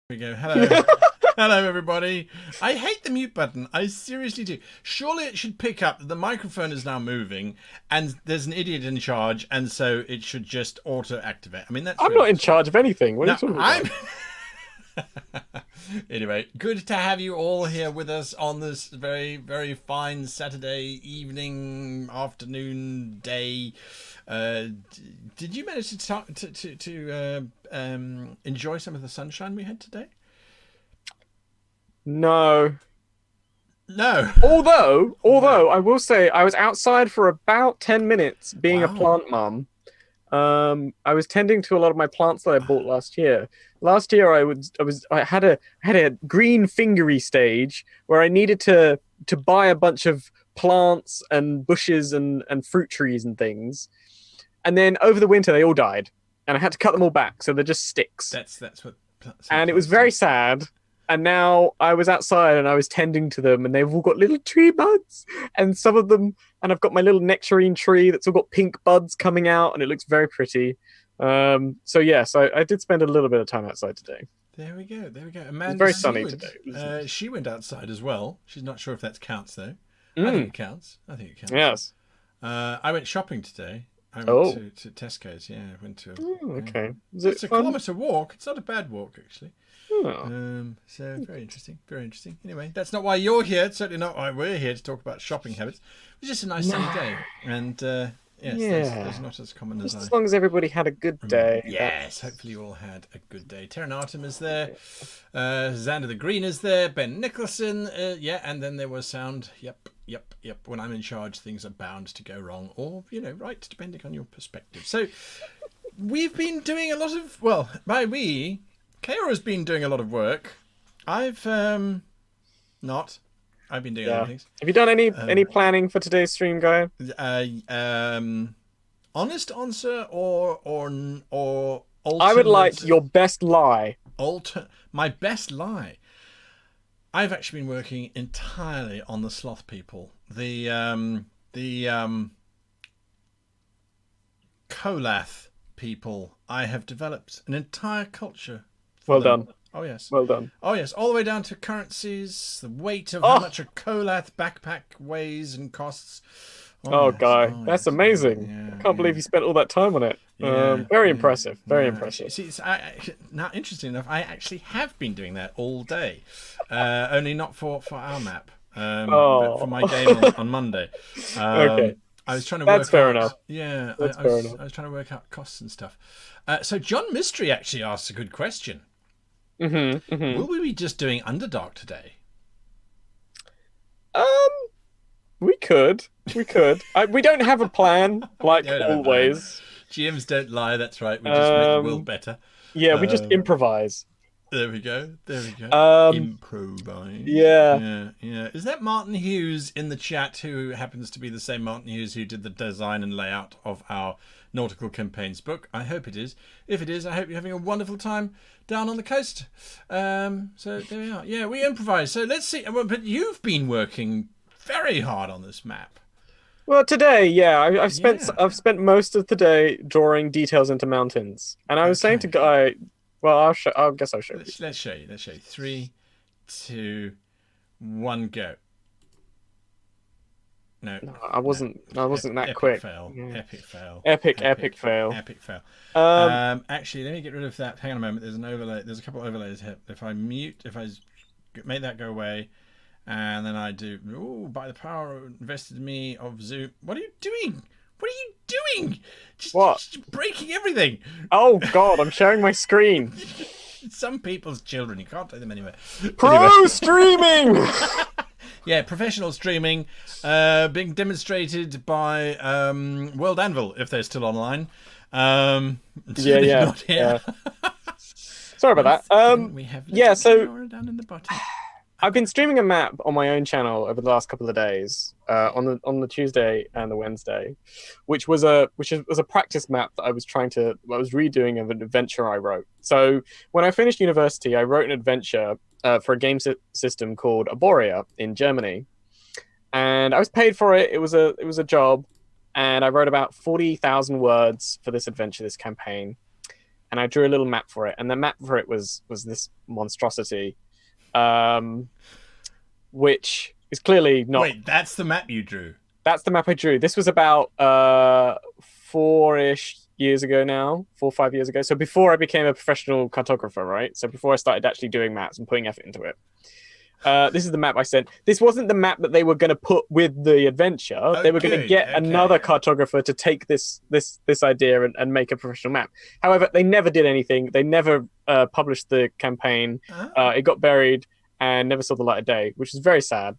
We go. Hello. Hello, everybody. I hate the mute button. I seriously do. Surely it should pick up that the microphone is now moving and there's an idiot in charge, and so it should just auto-activate. I mean, that's I'm really not in charge of anything. What are No, you talking I'm. about? Anyway, good to have you all here with us on this very, very fine Saturday evening, afternoon, day. Did you manage to enjoy some of the sunshine we had today? No. No. Although I will say I was outside for about 10 minutes being a Wow. plant mum. I was tending to a lot of my plants that I bought last year. Last year I had a green fingery stage where I needed to buy a bunch of plants and bushes and fruit trees and things. And then over the winter they all died. And I had to cut them all back, so they're just sticks. That's what. And it was very sad. And now I was outside and I was tending to them, and they've all got little tree buds, and some of them, and I've got my little nectarine tree that's all got pink buds coming out, and it looks very pretty. So yes, I did spend a little bit of time outside today. There we go. There we go. It was very sunny today. She went outside as well. She's not sure if that counts though. I Mm, think it counts. I think it counts. yes. I went shopping today. I Oh. went to Tesco's. Yeah, I went to. Okay. Is It's it a fun? kilometre walk. It's not a bad walk actually. Oh. So very interesting. Very interesting. Anyway, that's not why you're here. It's certainly not why we're here to talk about shopping habits. It was just a nice sunny day, and yes, Yeah. there's not as common as Just I. as long as everybody had a good day. Yes, hopefully you all had a good day. Terran Artem is there. Xander the Green is there. Ben Nicholson. Yeah, and then there was sound. Yep. When I'm in charge, things are bound to go wrong, or right, depending on your perspective. So we've been doing a lot of by we, Kaora's been doing a lot of work. I've not. I've been doing other things. Have you done any planning for today's stream, guy? Honest answer or I would like alternate- your best lie. my best lie. I've actually been working entirely on the sloth people. The Kolath people. I have developed an entire culture for Well them. done. Oh yes. Well done. Oh yes, all the way down to currencies, the weight of how Oh. much a Kolath backpack weighs and costs. Oh, yes. guy, Oh, that's yes. amazing. Yeah, I can't believe you spent all that time on it. Very impressive. Very impressive. See, now, interesting enough, I actually have been doing that all day, only not for our map, but for my game on Monday. Okay. I was trying to That's work fair out, enough. Yeah, That's I fair was, enough. I was trying to work out costs and stuff. So John Mystery actually asks a good question. Will we be just doing Underdark today? We could. We don't have a plan, like don't have a always. GMs don't lie. That's right. We just make the world better. Yeah, we just improvise. There we go. Um, Improvise. Yeah. Yeah. Is that Martin Hughes in the chat, who happens to be the same Martin Hughes who did the design and layout of our Nautical Campaigns book? I hope it is. If it is, I hope you're having a wonderful time down on the coast. So there we are. Yeah, we improvise. So let's see. But you've been working very hard on this map. Well, today, yeah, I've spent Yeah. I've spent most of the day drawing details into mountains, and I was saying to Guy, well, I guess I'll show you. Let's show you. 3, 2, 1, go. No, I wasn't that epic quick. Fail. Yeah. Epic fail. Epic fail. Epic fail. Um, Actually, let me get rid of that. Hang on a moment. There's an overlay. There's a couple of overlays here. If I make that go away, and then I do, by the power invested in me of Zoom. What are you doing? What are you doing? Just breaking everything. Oh God, I'm sharing my screen. Some people's children. You can't take them anywhere. Pro streaming. Yeah, professional streaming being demonstrated by World Anvil, if they're still online. Yeah. Not here. Sorry about that. We have so Laura down in the bottom. I've been streaming a map on my own channel over the last couple of days, on the Tuesday and the Wednesday, which was a practice map that I was redoing of an adventure I wrote. So when I finished university, I wrote an adventure for a game system called Aboria in Germany, and I was paid for it. It was a job, and I wrote about 40,000 words for this adventure, this campaign. and I drew a little map for it, and the map for it was this monstrosity, which is clearly not. Wait, that's the map you drew? That's the map I drew. This was about 4-ish years ago now, 4 or 5 years ago. So before I became a professional cartographer, right? So before I started actually doing maps and putting effort into it. This is the map I sent. This wasn't the map that they were going to put with the adventure. Oh, they were going to get okay. another cartographer to take this idea and make a professional map. However, they never did anything. They never published the campaign. Oh. It got buried and never saw the light of day, which is very sad.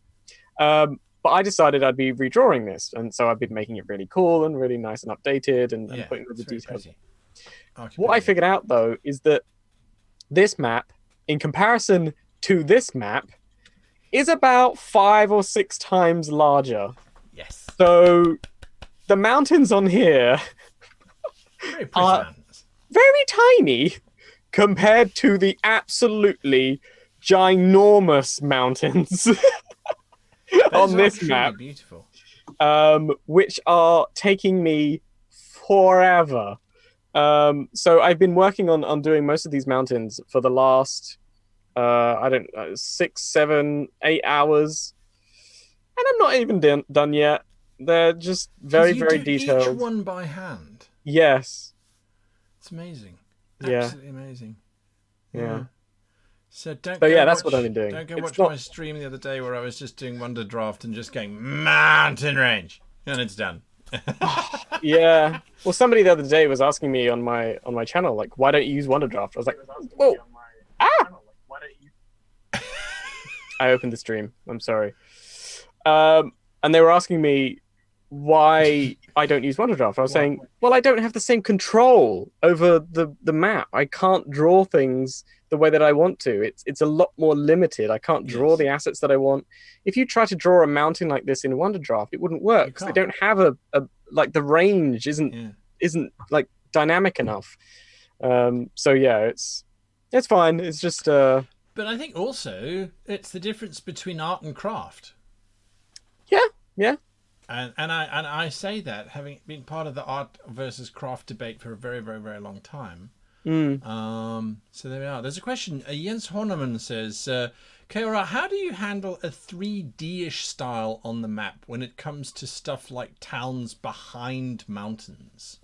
But I decided I'd be redrawing this, and so I've been making it really cool and really nice and updated and putting all the details. What I figured out, though, is that this map, in comparison to this map, is about 5 or 6 times larger. Yes. So the mountains on here Very pretty are mountains. very tiny compared to the absolutely ginormous mountains on this map, beautiful. which are taking me forever. So I've been working on doing most of these mountains for the last 6, 7, 8 hours, and I'm not even done yet. They're just very detailed. Each one by hand. Yes. It's amazing. Yeah. Absolutely amazing. Yeah. So don't. That's what I've been doing. Don't go It's watch my stream the other day where I was just doing Wonder Draft and just going mountain range, and it's done. Yeah. Well, somebody the other day was asking me on my channel, like, why don't you use Wonder Draft? I was like, whoa. I opened the stream. I'm sorry. And they were asking me why I don't use Wonder Draft. I was saying, well, I don't have the same control over the map. I can't draw things the way that I want to. It's a lot more limited. I can't draw the assets that I want. If you try to draw a mountain like this in Wonder Draft, it wouldn't work because they don't have a like the range isn't like dynamic enough. So yeah, it's fine. It's just But I think also it's the difference between art and craft. Yeah. And I say that having been part of the art versus craft debate for a very, very, very long time. So there we are. There's a question. Jens Horneman says, Kara, how do you handle a 3D-ish style on the map when it comes to stuff like towns behind mountains?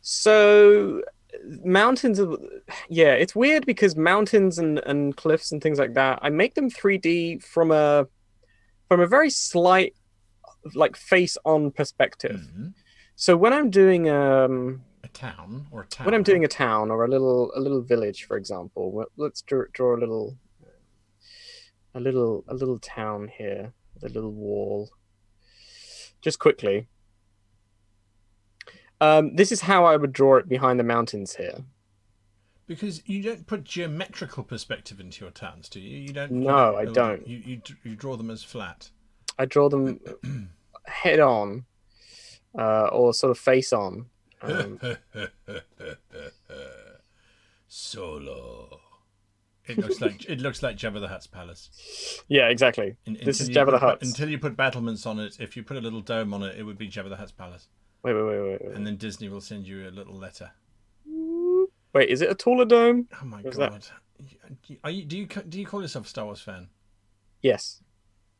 So mountains it's weird because mountains and cliffs and things like that, I make them 3D from a very slight like face-on perspective. So when I'm doing when I'm doing a town or a little village, for example, let's draw a little town here, the little wall, just quickly. This is how I would draw it behind the mountains here. Because you don't put geometrical perspective into your towns, do you? You don't. No, I don't. You draw them as flat. I draw them head on, or sort of face on. Solo. It looks like Jabba the Hutt's palace. Yeah, exactly. This is Jabba the Hutt. Until you put battlements on it, if you put a little dome on it, it would be Jabba the Hutt's palace. Wait. And then Disney will send you a little letter. Wait, is it a taller dome? Oh my god! Do you call yourself a Star Wars fan? Yes.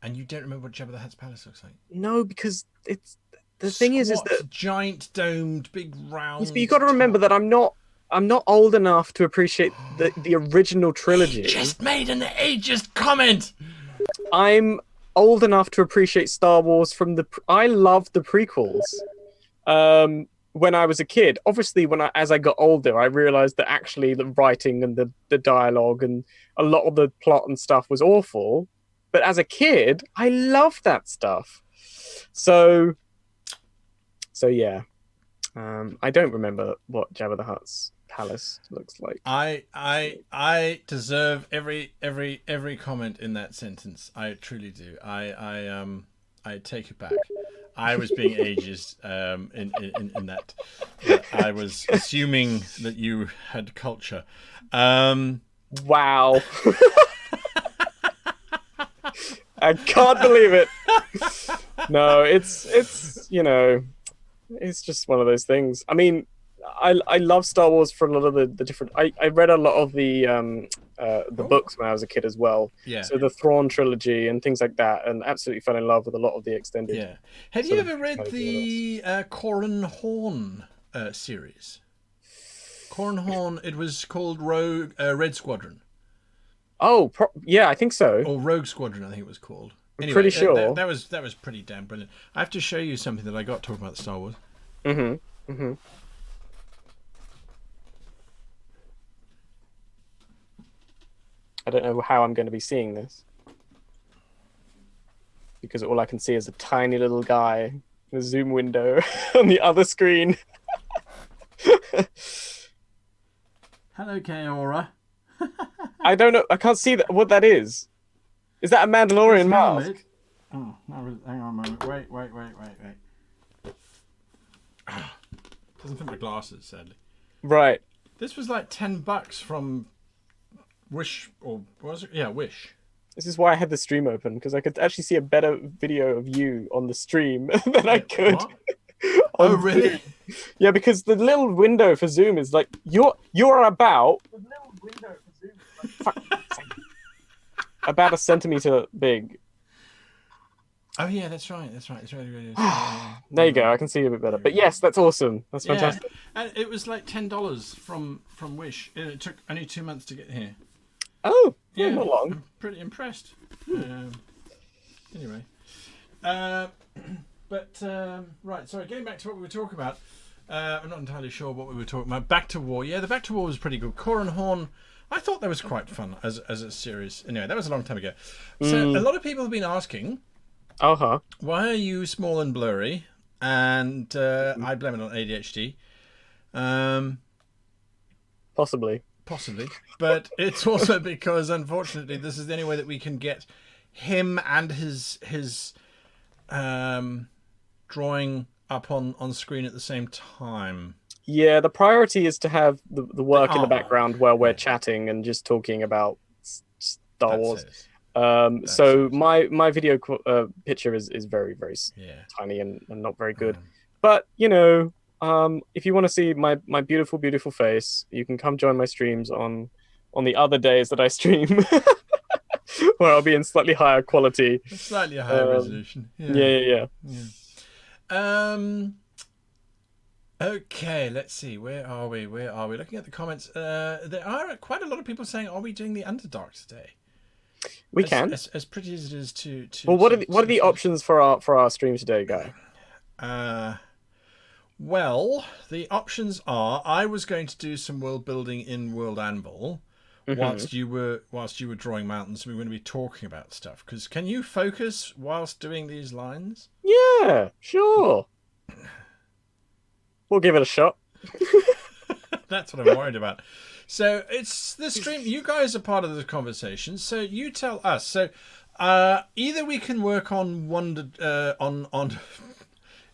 And you don't remember what Jabba the Hutt's palace looks like? No, because it's the thing is that giant domed, big round. Yes, but you got to remember that I'm not old enough to appreciate the original trilogy. He just made an ageist comment. I'm old enough to appreciate Star Wars I loved the prequels. When I was a kid, obviously, as I got older, I realized that actually the writing and the dialogue and a lot of the plot and stuff was awful. But as a kid, I loved that stuff. So yeah, I don't remember what Jabba the Hutt's palace looks like. I deserve every comment in that sentence. I truly do. I take it back. I was being ageist in that. I was assuming that you had culture. Wow. I can't believe it. No, it's it's just one of those things. I mean, I love Star Wars for a lot of the different. I read a lot of the books when I was a kid as well. Yeah. So the Thrawn trilogy and things like that, and absolutely fell in love with a lot of the extended. Yeah. Have you ever read the Corran Horn series? Corran Horn. It was called Red Squadron. Oh, yeah, I think so. Or Rogue Squadron, I think it was called. Anyway, pretty sure that was pretty damn brilliant. I have to show you something that I got talking about Star Wars. Mm-hmm. Mm-hmm. I don't know how I'm going to be seeing this because all I can see is a tiny little guy in a zoom window on the other screen. Hello, Kaora. I don't know. I can't see what that is. Is that a Mandalorian mask? Oh, no, hang on a moment. Wait. Doesn't fit my glasses, sadly. Right. This was like $10 from Wish, or was it? Yeah, Wish. This is why I had the stream open, because I could actually see a better video of you on the stream than I could. Oh, really? Yeah, because the little window for Zoom is like you're about. The little window for Zoom is like about a centimeter big. Oh yeah, that's right. It's really. There you go. I can see you a bit better. But yes, that's awesome. That's fantastic. Yeah. And it was like $10 from Wish. It took only 2 months to get here. Oh, yeah, not long. I'm pretty impressed. Anyway, right. Sorry, getting back to what we were talking about. I'm not entirely sure what we were talking about. Back to War. Yeah, the Back to War was pretty good. Corran Horn. I thought that was quite fun as a series. Anyway, that was a long time ago. So a lot of people have been asking. Why are you small and blurry? And I blame it on ADHD. Possibly, but it's also because, unfortunately, this is the only way that we can get him and his drawing up on screen at the same time. Yeah, the priority is to have the work in the background while we're chatting and just talking about Star Wars. So my video picture is very tiny and not very good. But you know, if you want to see my beautiful face, you can come join my streams on the other days that I stream, where I'll be in slightly higher quality, slightly higher resolution. Yeah. Okay, let's see. Where are we? Looking at the comments. There are quite a lot of people saying, "Are we doing the Underdark today?" We can. As pretty as it is to. Well, what are the options for our stream today, Guy? Well, the options are: I was going to do some world building in World Anvil, whilst you were drawing mountains. We were going to be talking about stuff. Because can you focus whilst doing these lines? Yeah, sure. We'll give it a shot. That's what I'm worried about. So it's the stream. You guys are part of the conversation. So you tell us. So either we can work on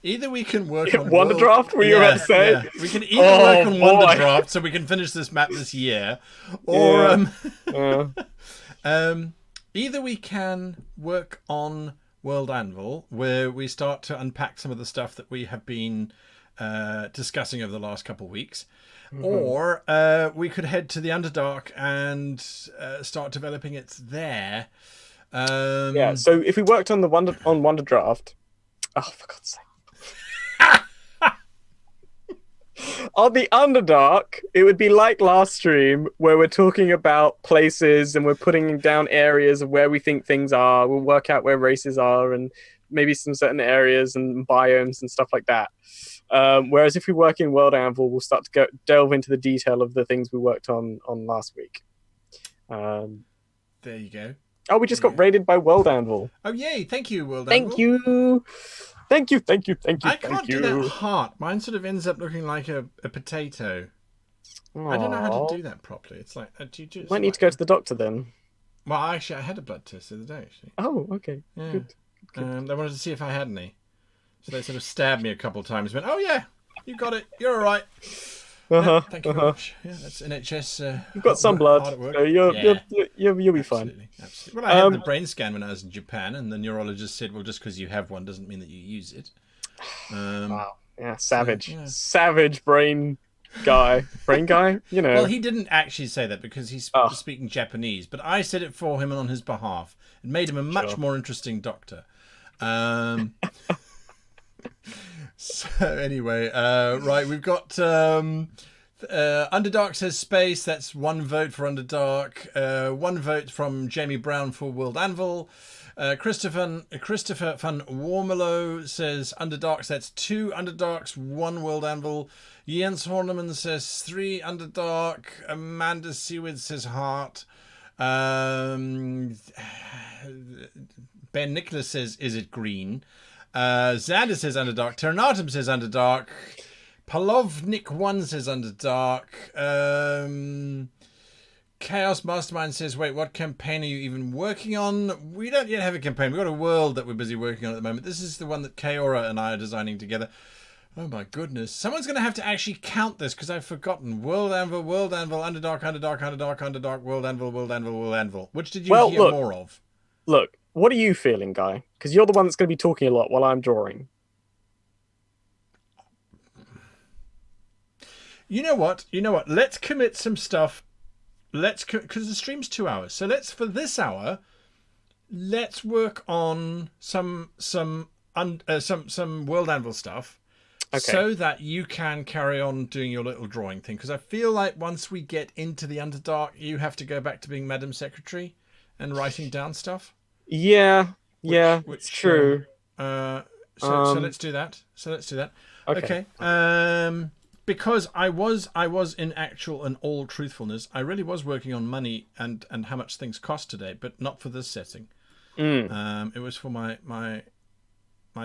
either we can work on Wonder Draft. Were you about to say? Yeah. We can either work on Wonder Draft, so we can finish this map this year, or either we can work on World Anvil, where we start to unpack some of the stuff that we have been discussing over the last couple of weeks, or we could head to the Underdark and start developing it there. So if we worked on Wonder Draft, oh, for God's sake. On the Underdark, it would be like last stream where we're talking about places and we're putting down areas of where we think things are. We'll work out where races are and maybe some certain areas and biomes and stuff like that. Whereas if we work in World Anvil, we'll start to delve into the detail of the things we worked on last week. There you go. Oh, we just got raided by World Anvil. Oh, yay. Thank you, World Anvil. Thank you. I can't do that heart. Mine sort of ends up looking like a potato. Aww. I don't know how to do that properly. It's like... you might need to go to the doctor then. Well, actually, I had a blood test the other day, actually. Oh, okay. Yeah. Good. They wanted to see if I had any. So they sort of stabbed me a couple of times. Went, oh, yeah, you got it. You're all right. Thank you very much. Yeah, that's NHS. You've got some blood. So you'll be fine. Absolutely. Well, I had the brain scan when I was in Japan, and the neurologist said, well, just because you have one doesn't mean that you use it. Wow. Yeah, savage. So, yeah. Savage brain brain guy. You know. Well, he didn't actually say that because he's Oh. speaking Japanese, but I said it for him and on his behalf. It made him a much more interesting doctor. So anyway, right, we've got Underdark says space. That's 1 vote for Underdark. 1 vote from Jamie Brown for World Anvil. Christopher van Warmelo says Underdarks. That's 2 Underdarks, 1 World Anvil. Jens Horneman says 3 Underdark. Amanda Seward says Heart. Ben Nicholas says, is it green? Xander says Underdark. Terranatum says Underdark. Palovnik1 says Underdark. Chaos Mastermind says, wait, what campaign are you even working on? We don't yet have a campaign. We've got a world that we're busy working on at the moment. This is the one that Kaora and I are designing together. Oh my goodness. Someone's going to have to actually count this because I've forgotten. World Anvil, Underdark, World Anvil, World Anvil. Which did you hear more of? Look, what are you feeling, Guy? Because you're the one that's going to be talking a lot while I'm drawing. You know what? Let's commit some stuff. Because the stream's 2 hours. So for this hour, let's work on some World Anvil stuff. Okay. So that you can carry on doing your little drawing thing. Because I feel like once we get into the Underdark, you have to go back to being Madam Secretary and writing down stuff. Yeah, it's true. So let's do that. Okay. Because I was in actual and all truthfulness, I really was working on money and how much things cost today, but not for this setting. It was for my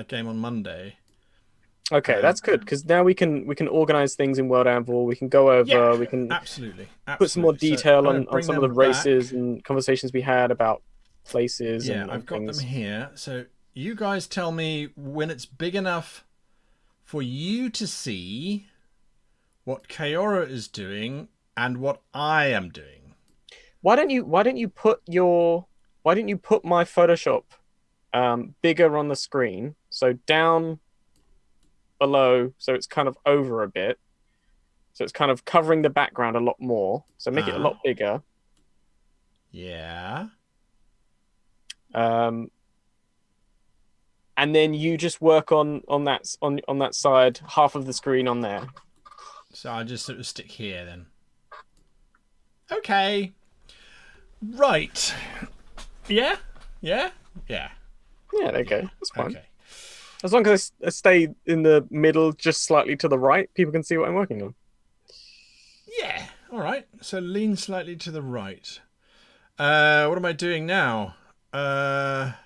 game on Monday. Okay, that's good because now we can organize things in World Anvil. We can go over. We can absolutely put some more detail on some of the races and conversations we had about places. Yeah, I've got them here. So you guys tell me when it's big enough for you to see what Kaora is doing and what I am doing. Why don't you put my Photoshop bigger on the screen? So down below, so it's kind of over a bit. So it's kind of covering the background a lot more. So make it a lot bigger. Yeah. And then you just work on that side, half of the screen on there. So I'll just sort of stick here then. Okay. Right. Yeah. Yeah, there you go. That's fine. Okay. As long as I stay in the middle, just slightly to the right, people can see what I'm working on. Yeah. All right. So lean slightly to the right. What am I doing now? What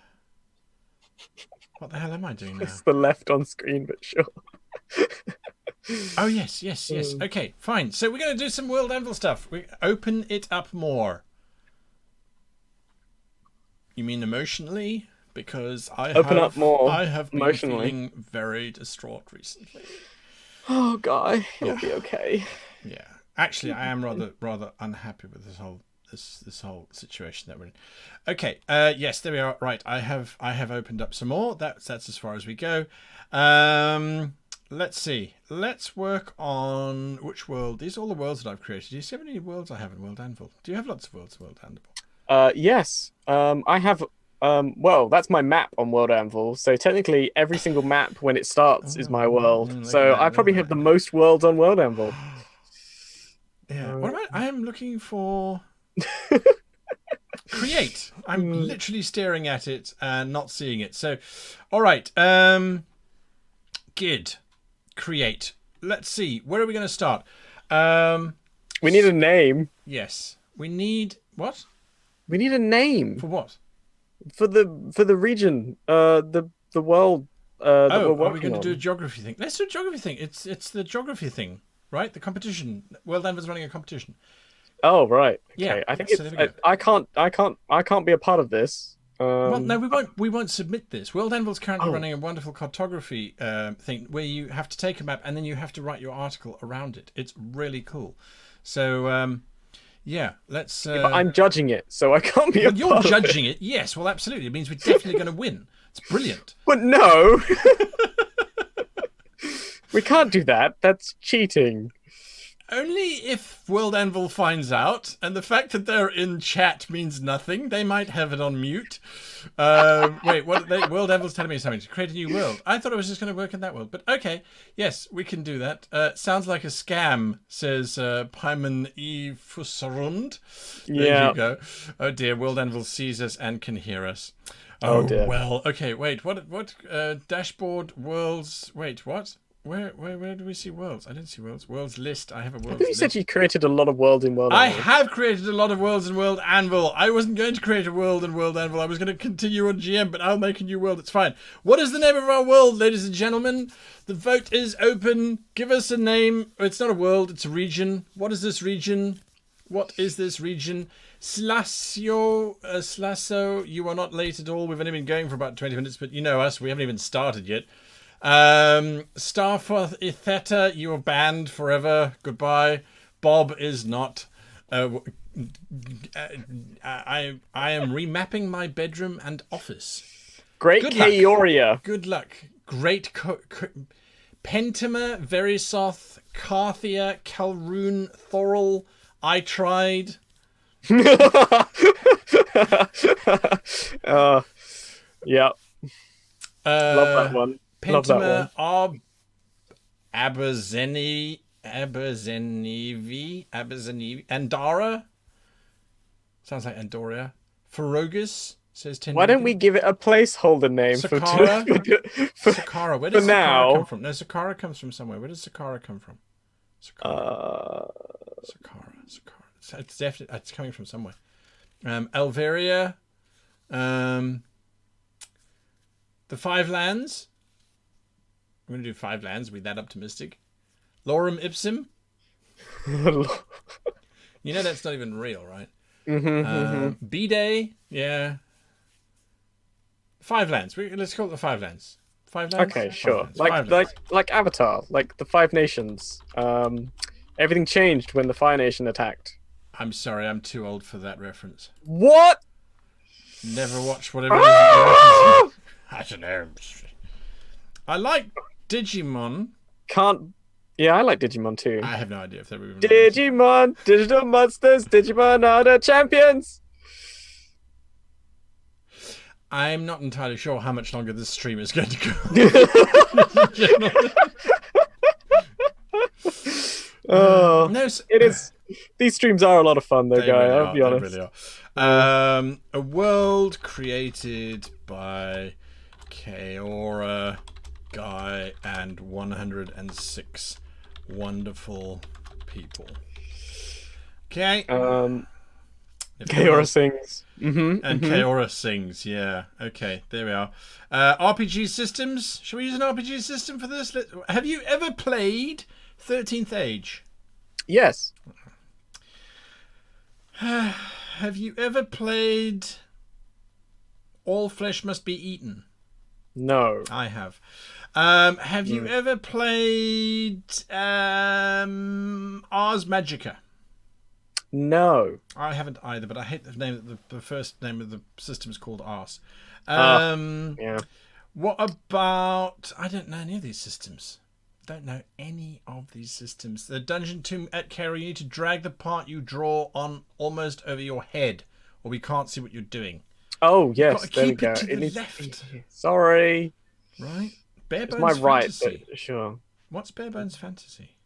the hell am I doing now? It's the left on screen, but sure. Oh, yes. Okay, fine. So we're going to do some World Anvil stuff. We open it up more. You mean emotionally? Because I have been feeling very distraught recently. Oh, Guy, you'll be okay. Yeah, actually, I am rather unhappy with this whole situation that we're in. Okay, yes, there we are. Right, I have opened up some more. That's as far as we go. Let's see. Let's work on which world. These are all the worlds that I've created. Do you see how many worlds I have in World Anvil? Do you have lots of worlds in World Anvil? Yes. I have. Well, that's my map on World Anvil. So technically, every single map when it starts is my world. So I probably have the most worlds on World Anvil. Yeah. What about? I am looking for create. I'm literally staring at it and not seeing it. So, all right. Gid, create. Let's see. Where are we going to start? We need a name. Yes. We need what? We need a name for what? For the region, the world. That we're working are we going to on. do a geography thing? Let's do a geography thing. It's the geography thing, right? The competition. World Anvil's running a competition. Oh right. Okay. Yeah. I think I can't be a part of this. Well, no, we won't submit this. World Anvil's currently running a wonderful cartography thing where you have to take a map and then you have to write your article around it. It's really cool. So. Yeah, let's. But I'm judging it, so I can't be. You're judging it. Yes, well, absolutely. It means we're definitely going to win. It's brilliant. But no, we can't do that. That's cheating. Only if World Anvil finds out, and the fact that they're in chat means nothing. They might have it on mute. Wait, what? World Anvil's telling me something to create a new world. I thought it was just going to work in that world, but okay, yes, we can do that. Sounds like a scam, says Paimon E. Fusarund. There Yeah. you go. Oh dear, World Anvil sees us and can hear us. Oh, dear. Well, okay, wait, what, dashboard, worlds, wait, what? Where do we see worlds? I don't see worlds. Worlds list. I have a worlds I think you list. said you created a lot of worlds in World I Anvil. have created a lot of worlds in World Anvil. I wasn't going to create a world in World Anvil. I was going to continue on GM, but I'll make a new world. It's fine. What is the name of our world, ladies and gentlemen? The vote is open. Give us a name. It's not a world. It's a region. What is this region? What is this region? Slasso, you are not late at all. We've only been going for about 20 minutes, but you know us. We haven't even started yet. Starforth Itheta, you are banned forever. Goodbye. Bob is not. I am remapping my bedroom and office. Great Good luck. Kaoria. Good luck. Great Pentama, Verisoth, Carthia, Calroon, Thorol. I tried. Yeah. Love that one. Love that Pentama, one. Abazenivi, Andara. Sounds like Andoria. Ferogus, says 10. Why don't we give it a placeholder name Sakara? for Sakara. Where does for Sakara now? come from? No, Sakara comes from somewhere. Where does Sakara come from? Sakara. It's definitely, it's coming from somewhere. Elveria. The Five Lands. I'm going to do Five Lands. Be that optimistic. Lorem Ipsum. You know that's not even real, right? B-Day. Yeah. Five Lands. Let's call it the Five Lands. Five Lands. Okay, Five sure. Lands. Five Lands. Like Avatar, like the Five Nations. Everything changed when the Fire Nation attacked. I'm sorry, I'm too old for that reference. What? Never watched whatever it is. I don't know. I like Digimon. Yeah, I like Digimon too. I have no idea if they were even Digimon, digital monsters, Digimon are the champions. I'm not entirely sure how much longer this stream is going to go. Oh, No, it is. These streams are a lot of fun, though, they guy. really I'll are, be honest. They really are. A world created by Kaora, Guy, and 106 wonderful people. Okay. Kaora sings. And Kaora sings, yeah. Okay, there we are. RPG systems. Shall we use an RPG system for this? Have you ever played 13th Age? Yes. Have you ever played All Flesh Must Be Eaten? No. I have. Have you ever played Ars Magica? No. I haven't either, but I hate the name. The first name of the system is called Ars. Yeah. What about? I don't know any of these systems. Don't know any of these systems. The Dungeon Tomb at Cairnbari, you need to drag the part you draw on almost over your head, or we can't see what you're doing. Oh yes, Got to there we keep go. it to the needs- left. Sorry. Right? Bare It's Bones my right, Fantasy. but sure. What's Bare Bones Fantasy?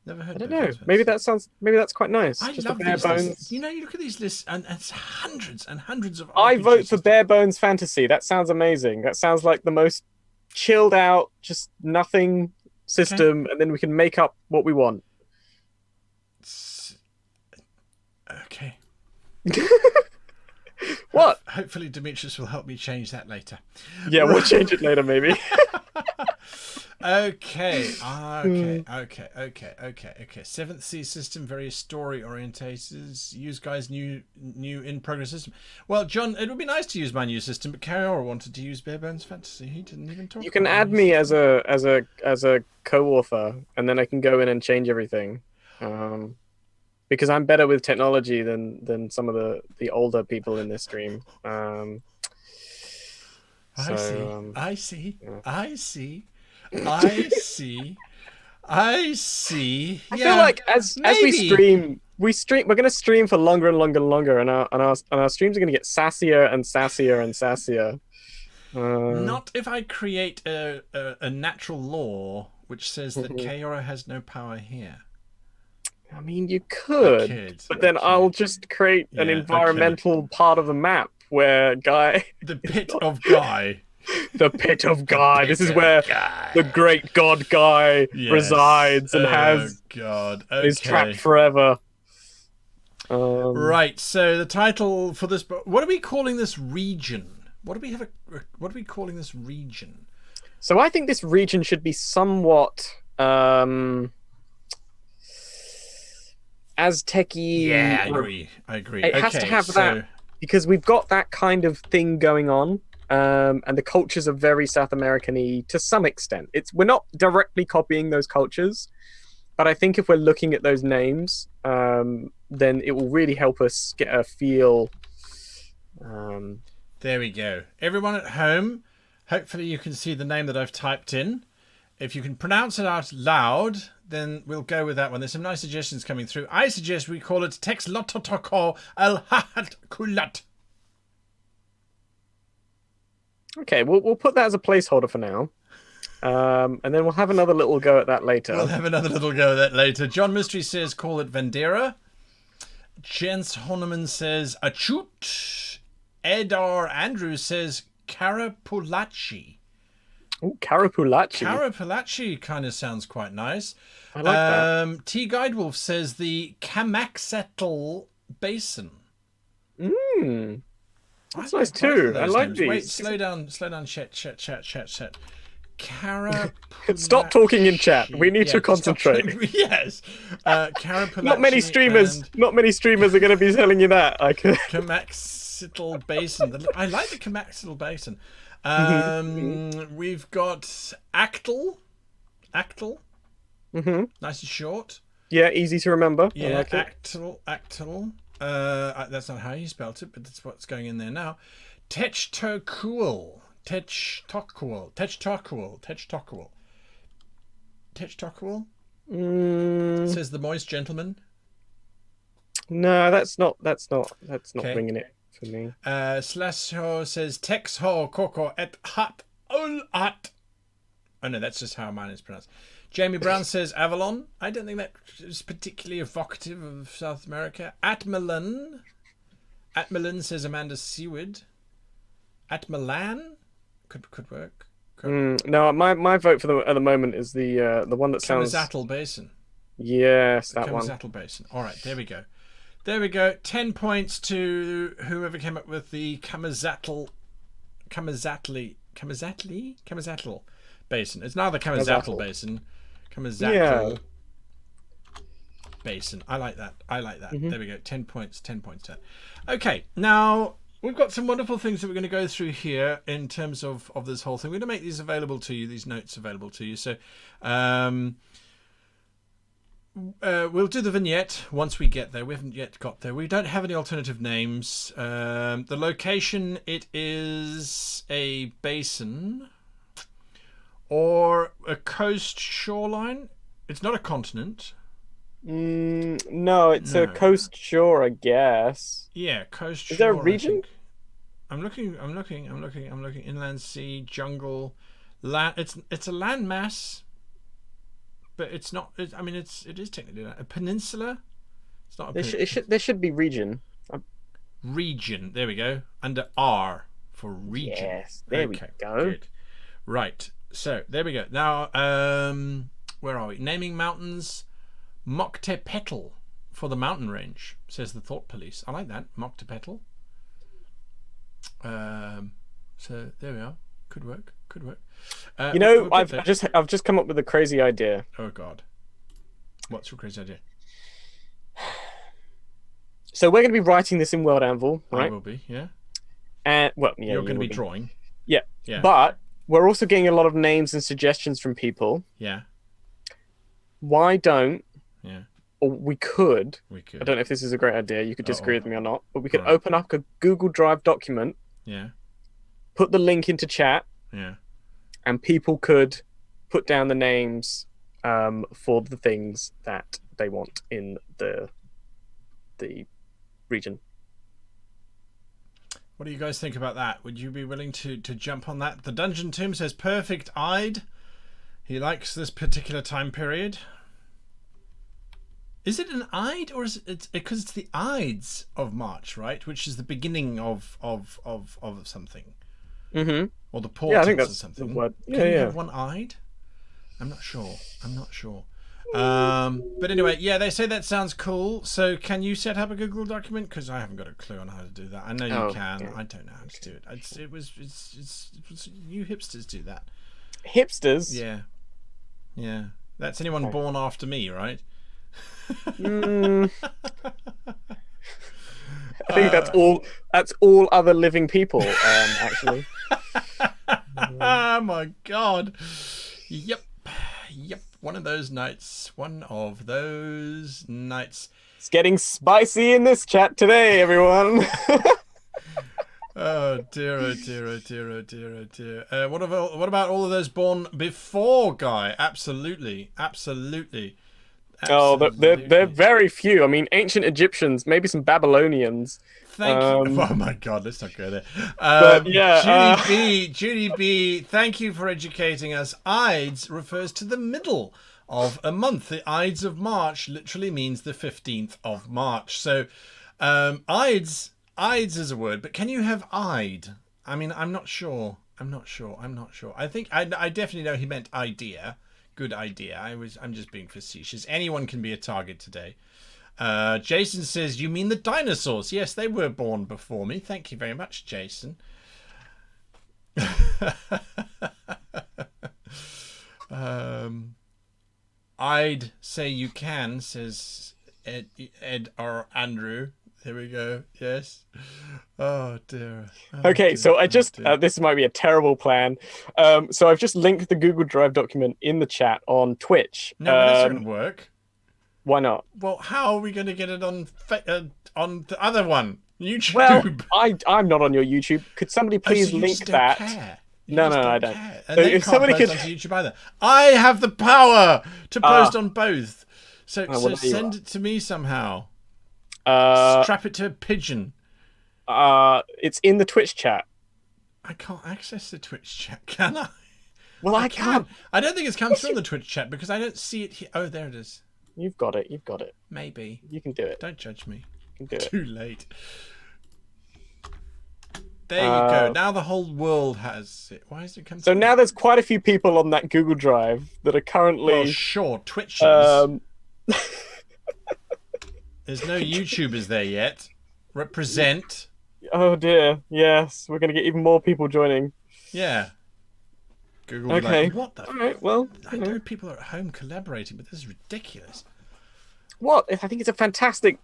Never heard. I don't Bare know. Bones Maybe Fantasy. that's quite nice. I Just love a bare these bones. lists. You know, you look at these lists, and it's hundreds and hundreds of. I RPG vote for systems. bare bones fantasy. That sounds amazing. That sounds like the most chilled out, just nothing system, and then we can make up what we want. Okay. What? Hopefully, Demetrius will help me change that later. Yeah, we'll change it later, maybe. Okay. Seventh Sea system, very story orientated. Use Guy's new in progress system. Well, John, it would be nice to use my new system, but Kaora wanted to use Bare Bones Fantasy. He didn't even talk. You can about add my me system. as a co-author, and then I can go in and change everything. Because I'm better with technology than some of the older people in this stream. I see. Yeah. I see. I see. I Yeah, feel like as we maybe. stream. We're going to stream for longer and longer and longer, and our streams are going to get sassier and sassier and sassier. Not if I create a natural law which says that Mhm. Kaora has no power here. I mean, you I could, could. but I then I'll could. just create an Yeah, okay. environmental part of the map where Guy The is pit not of Guy. the pit of The Guy. This pit is of where the Guy. great god Guy Yes. resides and Oh, has God. is trapped Okay. forever. Um, Right. So the title for this book. What are we calling this region? What do we have? What are we calling this region? so I think this region should be somewhat Yeah, Aztec-y. I agree. I agree. It has to Okay. have that So because we've got that kind of thing going on. And the cultures are very South American-y to some extent. We're not directly copying those cultures, but I think if we're looking at those names, then it will really help us get a feel. there we go. Everyone at home, hopefully you can see the name that I've typed in. If you can pronounce it out loud, then we'll go with that one. There's some nice suggestions coming through. I suggest we call it Texlototoko El Hahat Kulat. Okay, we'll put that as a placeholder for now, and then we'll have another little go at that later. We'll have another little go at that later. John Mystery says call it Vandera. Jens Honeman says Achut. Edar Andrews says Karapulachi. Oh, Karapulachi. Karapulachi kind of sounds quite nice. I like that. T Guidewolf says the Kamaxetl Basin. That's nice too. I like these. Wait, slow down, chat. Stop talking in chat. We need to concentrate. Yes. Karapulachi. Not many streamers are going to be telling you that. Kamaxetl Basin. I like the Kamaxetl Basin. We've got Actel. Mm-hmm. Nice and short. Yeah, easy to remember. Yeah, I like it. Actel. That's not how you spelt it, but that's what's going in there now. Techtokual. Says the moist gentleman. No, that's not Okay. ringing it for me. Slasho says Tex ho coco et hat ul at. Oh no, that's just how mine is pronounced. Jamie Brown says Avalon. I don't think that is particularly evocative of South America. Atmalan says Amanda Seward. Atmalan could work. No, my vote for at the moment is the one that sounds. Kamazatl Basin. Yes, that one. Kamazatl Basin. All right, there we go. 10 points to whoever came up with the Kamazatl Basin. It's now the Kamazatl Basin. Kamazatl Basin. I like that. Mm-hmm. There we go. 10 points. Okay, now we've got some wonderful things that we're going to go through here in terms of this whole thing. We're going to make these available to you, these notes available to you. So we'll do the vignette once we get there. We haven't yet got there. We don't have any alternative names. The location, it is a basin or a coast shoreline. It's not a continent. No, it's a coast shore, I guess. Yeah, coast shore. Is there a region? I'm looking. Inland sea, jungle, land. It's a land mass, but it's not. It is technically a peninsula. It's not a peninsula. There should be region. Region. There we go. Under R for region. Yes, there we go. Good. Right. So there we go. Now, where are we? Naming mountains. Moctepetl for the mountain range, says the Thought Police. I like that. Moctepetl. So there we are. Could work. I've just come up with a crazy idea. Oh God. What's your crazy idea? So we're going to be writing this in World Anvil, right? I will be, yeah. And you're going to be drawing. Yeah. But we're also getting a lot of names and suggestions from people. Yeah. Why don't? Yeah. Or we could. I don't know if this is a great idea. You could disagree with me or not, but we could open up a Google Drive document. Yeah. Put the link into chat. Yeah. And people could put down the names for the things that they want in the region. What do you guys think about that? Would you be willing to jump on that? The Dungeon Tomb says perfect-eyed. He likes this particular time period. Is it an Ide, or is it because it's the Ides of March, right? Which is the beginning of something, or the portents Yeah, I think that's of something. the word. Can you have one Ide? I'm not sure. But anyway, yeah, they say that sounds cool. So can you set up a Google document? Because I haven't got a clue on how to do that. I know you can. Yeah. I don't know how to do it. It was you hipsters do that. Hipsters? Yeah. That's anyone born after me, right? I think that's all. That's all other living people, actually. Oh my god! Yep. One of those nights. It's getting spicy in this chat today, everyone. Oh dear. What about all of those born before Guy? Absolutely. Oh, they're very few. I mean, ancient Egyptians, maybe some Babylonians. Thank you. Oh my God, let's not go there. But yeah, Judy B, thank you for educating us. Ides refers to the middle of a month. The Ides of March literally means the 15th of March. So, Ides is a word, but can you have Ide? I mean, I'm not sure. I think I definitely know he meant idea. Good idea. I'm just being facetious. Anyone can be a target today. Jason says, you mean the dinosaurs? Yes, they were born before me. Thank you very much, Jason. I'd say you can, says Ed or Andrew. Here we go. Yes. Oh dear. Okay, so I just this might be a terrible plan. So I've just linked the Google Drive document in the chat on Twitch. No, that doesn't work. Why not? Well, how are we going to get it on the other one? YouTube. Well, I'm not on your YouTube. Could somebody please link that? Care. No, I don't. And so if somebody could onto YouTube either. I have the power to post on both. So send it to me somehow. Strap it to a pigeon. It's in the Twitch chat. I can't access the Twitch chat, can I? Well, I can't. I don't think it's come through the Twitch chat because I don't see it here. Oh, there it is. You've got it. Maybe. You can do it. Don't judge me. You can do it. Too late. There you go. Now the whole world has it. Why is it come So through? now there's quite a few people on that Google Drive that are currently... Well, sure, Twitchers. There's no YouTubers there yet. Represent. Oh dear. Yes, we're going to get even more people joining. Yeah. Google. Okay. Like, what the? All right. Well, I know people are at home collaborating, but this is ridiculous. What? I think it's a fantastic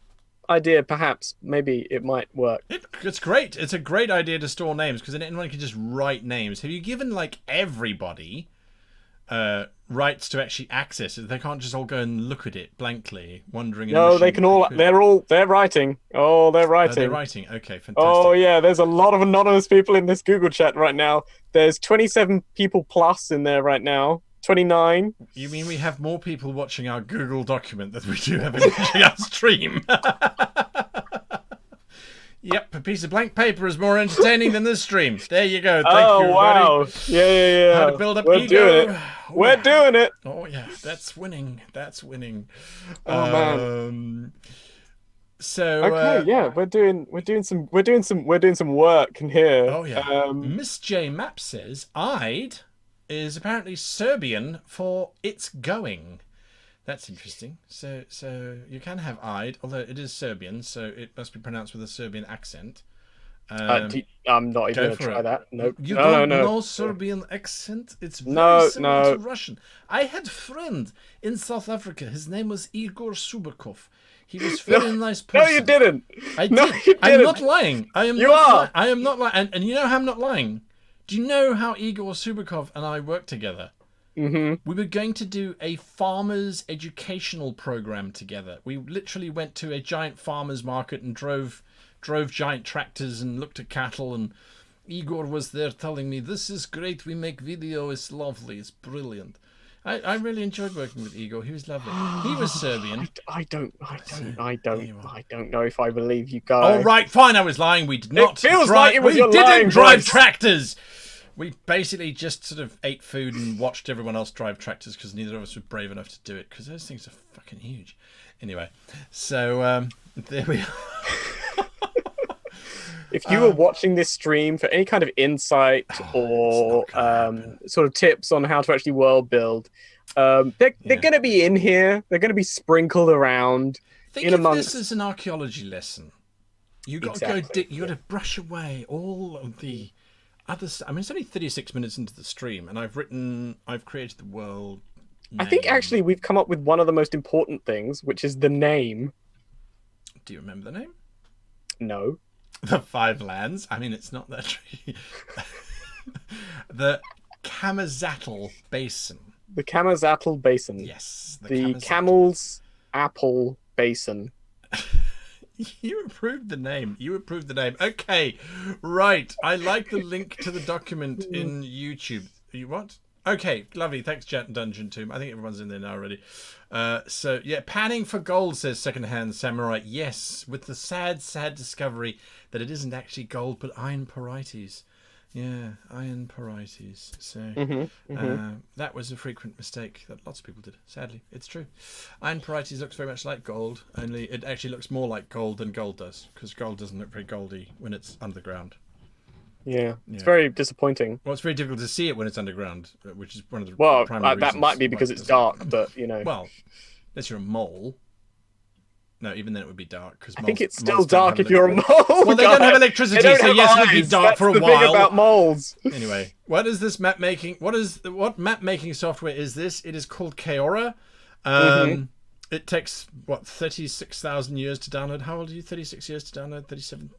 idea. Perhaps, maybe it might work. It's great. It's a great idea to store names because then anyone can just write names. Have you given like everybody rights to actually access it? They can't just all go and look at it blankly, wondering. No, they can all. They're writing. Oh, they're writing. They're writing. Okay, fantastic. Oh yeah, there's a lot of anonymous people in this Google chat right now. There's 27 people plus in there right now. 29. You mean we have more people watching our Google document than we do have watching our stream? Yep, a piece of blank paper is more entertaining than this stream. There you go. Thank you, everybody. Wow. Yeah. How to build up We're ego. doing it. We're doing it. Oh yeah, that's winning. Oh man. So okay, yeah, we're doing some work in here. Oh yeah. Miss J Map says Ide is apparently Serbian for it's going. That's interesting. So you can have Ide, although it is Serbian, so it must be pronounced with a Serbian accent. I'm not even going to try that. Nope. You don't know Serbian accent? It's very similar to Russian. I had a friend in South Africa. His name was Igor Subakov. He was a very nice person. No, you didn't. I did. No, you didn't. I'm not lying. I am. You are. I am not lying. And you know how I'm not lying? Do you know how Igor Subakov and I worked together? Mm-hmm. We were going to do a farmers educational program together. We literally went to a giant farmers market and drove giant tractors and looked at cattle, and Igor was there telling me, this is great, we make video, it's lovely, it's brilliant. I really enjoyed working with Igor. He was lovely. He was Serbian. I don't There you are. know if I believe you guys. All right, fine. I was lying. We did not. feels like it was we your didn't lying drive voice. tractors. We basically just sort of ate food and watched everyone else drive tractors because neither of us were brave enough to do it because those things are fucking huge. Anyway, so there we are. If you were watching this stream for any kind of insight or sort of tips on how to actually world build, they're going to be in here. They're going to be sprinkled around. Think of this as an archaeology lesson. You got to go. You got to brush away all of the other. I mean, it's only 36 minutes into the stream, and I've created the world. I think actually we've come up with one of the most important things, which is the name. Do you remember the name? No. The Five Lands. I mean, it's not that tricky. The Kamazatl Basin. The Kamazatl Basin. Yes. The Camel's Apple Basin. You approved the name. Okay. Right. I like the link to the document in YouTube. You what? Okay, lovely. Thanks, Dungeon Tomb. I think everyone's in there now already. So, yeah, panning for gold, says Secondhand Samurai. Yes, with the sad, sad discovery that it isn't actually gold, but iron porites. Yeah, iron porites. So, that was a frequent mistake that lots of people did. Sadly, it's true. Iron porites looks very much like gold, only it actually looks more like gold than gold does, because gold doesn't look very goldy when it's underground. Yeah, it's very disappointing. Well, it's very difficult to see it when it's underground, which is one of the that primary reasons might be because it's dark, but you know. Well, unless you're a mole. No, even then it would be dark because I think it's still dark if you're a mole. Well, they don't have electricity, so yes, it would be dark for a while. That's the thing about moles. Anyway, what is this map making? What map making software is this? It is called Kaora. It takes 36,000 years to download. How old are you? 36 years to download. 37.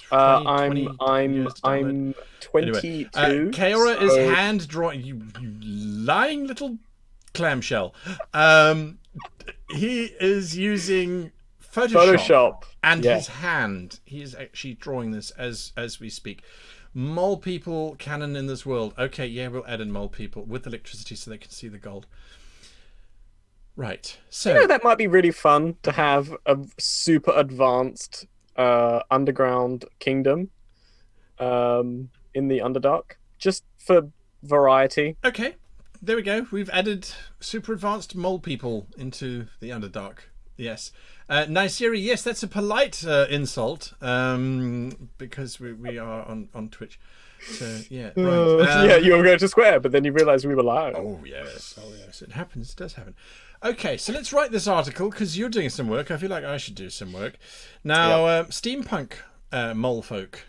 20 I'm 22. Anyway, Kaora is hand drawn. You lying little clamshell. He is using Photoshop and his hand. He is actually drawing this as we speak. Mole people canon in this world. Okay, yeah, we'll add in mole people with electricity so they can see the gold. Right. So that might be really fun to have a super advanced underground kingdom in the Underdark, just for variety. Okay, there we go. We've added super advanced mole people into the Underdark. Yes. Niceri, yes, that's a polite insult because we are on Twitch. So, yeah. Right. Yeah, you were going to swear, but then you realised we were live. Oh, yes. It happens. It does happen. Okay, so let's write this article because you're doing some work. I feel like I should do some work. Now, steampunk mole folk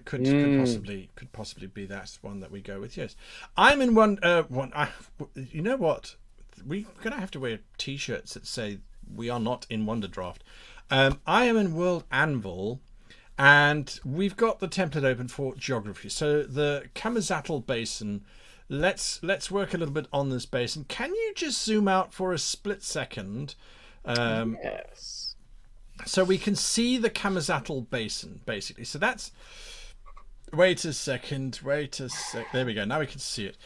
could possibly be that one that we go with. Yes, I'm in one. You know what? We're gonna have to wear T-shirts that say we are not in Wonderdraft. I am in World Anvil, and we've got the template open for geography. So the Kamazatl Basin. Let's work a little bit on this basin. Can you just zoom out for a split second? Yes. So we can see the Kamazatl Basin, basically. So that's... Wait a second. There we go. Now we can see it.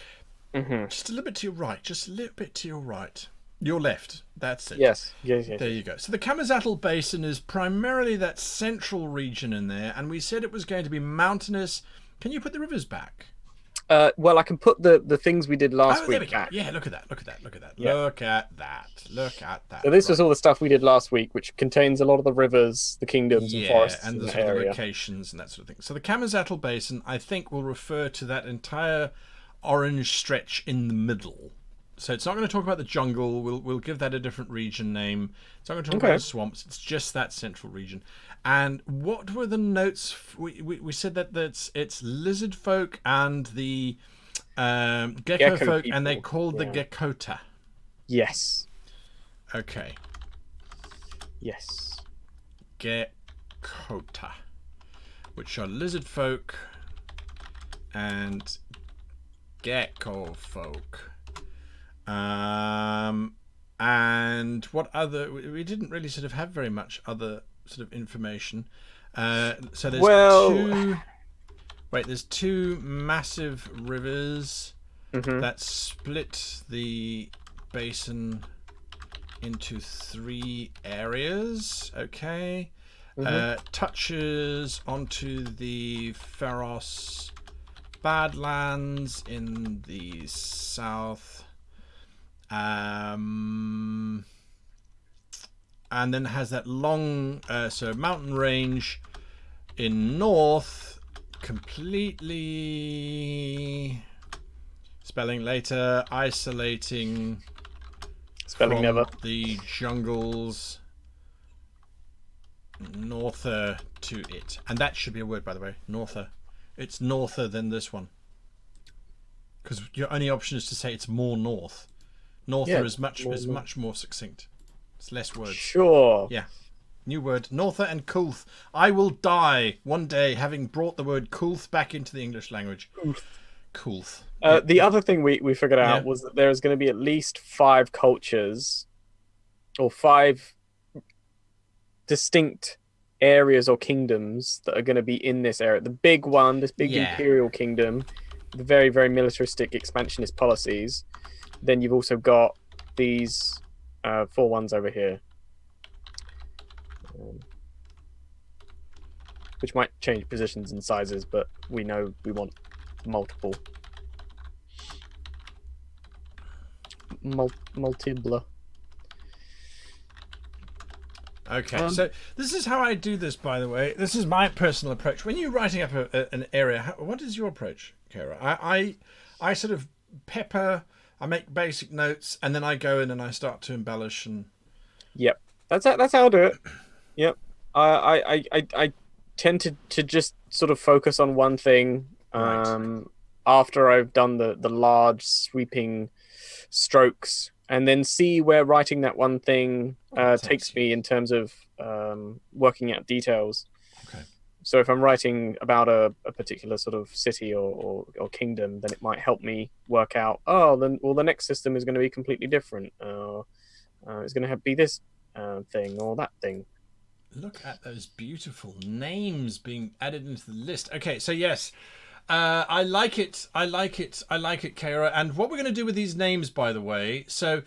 Just a little bit to your right. Just a little bit to your right. Your left. That's it. Yes. There you go. So the Kamazatl Basin is primarily that central region in there. And we said it was going to be mountainous. Can you put the rivers back? Well, I can put the things we did last week back. Yeah, look at that. Yeah. Look at that. So this was all the stuff we did last week, which contains a lot of the rivers, the kingdoms, and forests and the sort of locations and that sort of thing. So the Kamazatl Basin, I think, will refer to that entire orange stretch in the middle. So it's not going to talk about the jungle. We'll give that a different region name. It's not going to talk about the swamps. It's just that central region. And what were the notes? We said that it's lizard folk and the gecko folk, people. And they're called the Gekkota. Yes. Okay. Yes. Gekkota, which are lizard folk and gecko folk. And what other? We didn't really sort of have very much other sort of information. So there's there's two massive rivers. that split the basin into 3 areas. Okay. Touches onto the Pharos Badlands in the south. And then has that long mountain range in north, completely spelling later, isolating Spelling from never. the jungles norther to it. And that should be a word, by the way, norther. It's norther than this one, because your only option is to say it's more north. Norther is much more succinct. It's less words. Sure. Yeah. New word. Norther and Coolth. I will die one day having brought the word Coolth back into the English language. Coolth. The other thing we figured out was that there is going to be at least 5 cultures or 5 distinct areas or kingdoms that are going to be in this area. The big one, this big imperial kingdom, the very, very militaristic expansionist policies. Then you've also got these 4 ones over here, which might change positions and sizes, but we know we want multiple. Multiple. Okay, so this is how I do this, by the way. This is my personal approach. When you're writing up an area, what is your approach, Kara? I sort of pepper, I make basic notes, and then I go in and I start to embellish. And Yep, that's how I do it. Yep, I tend to just sort of focus on one thing after I've done the large sweeping strokes, and then see where writing that one thing takes me in terms of working out details. Okay. So if I'm writing about a particular sort of city or kingdom, then it might help me work out, the next system is going to be completely different. It's going to be this thing or that thing. Look at those beautiful names being added into the list. Okay, so yes, I like it, Kara. And what we're going to do with these names, by the way, so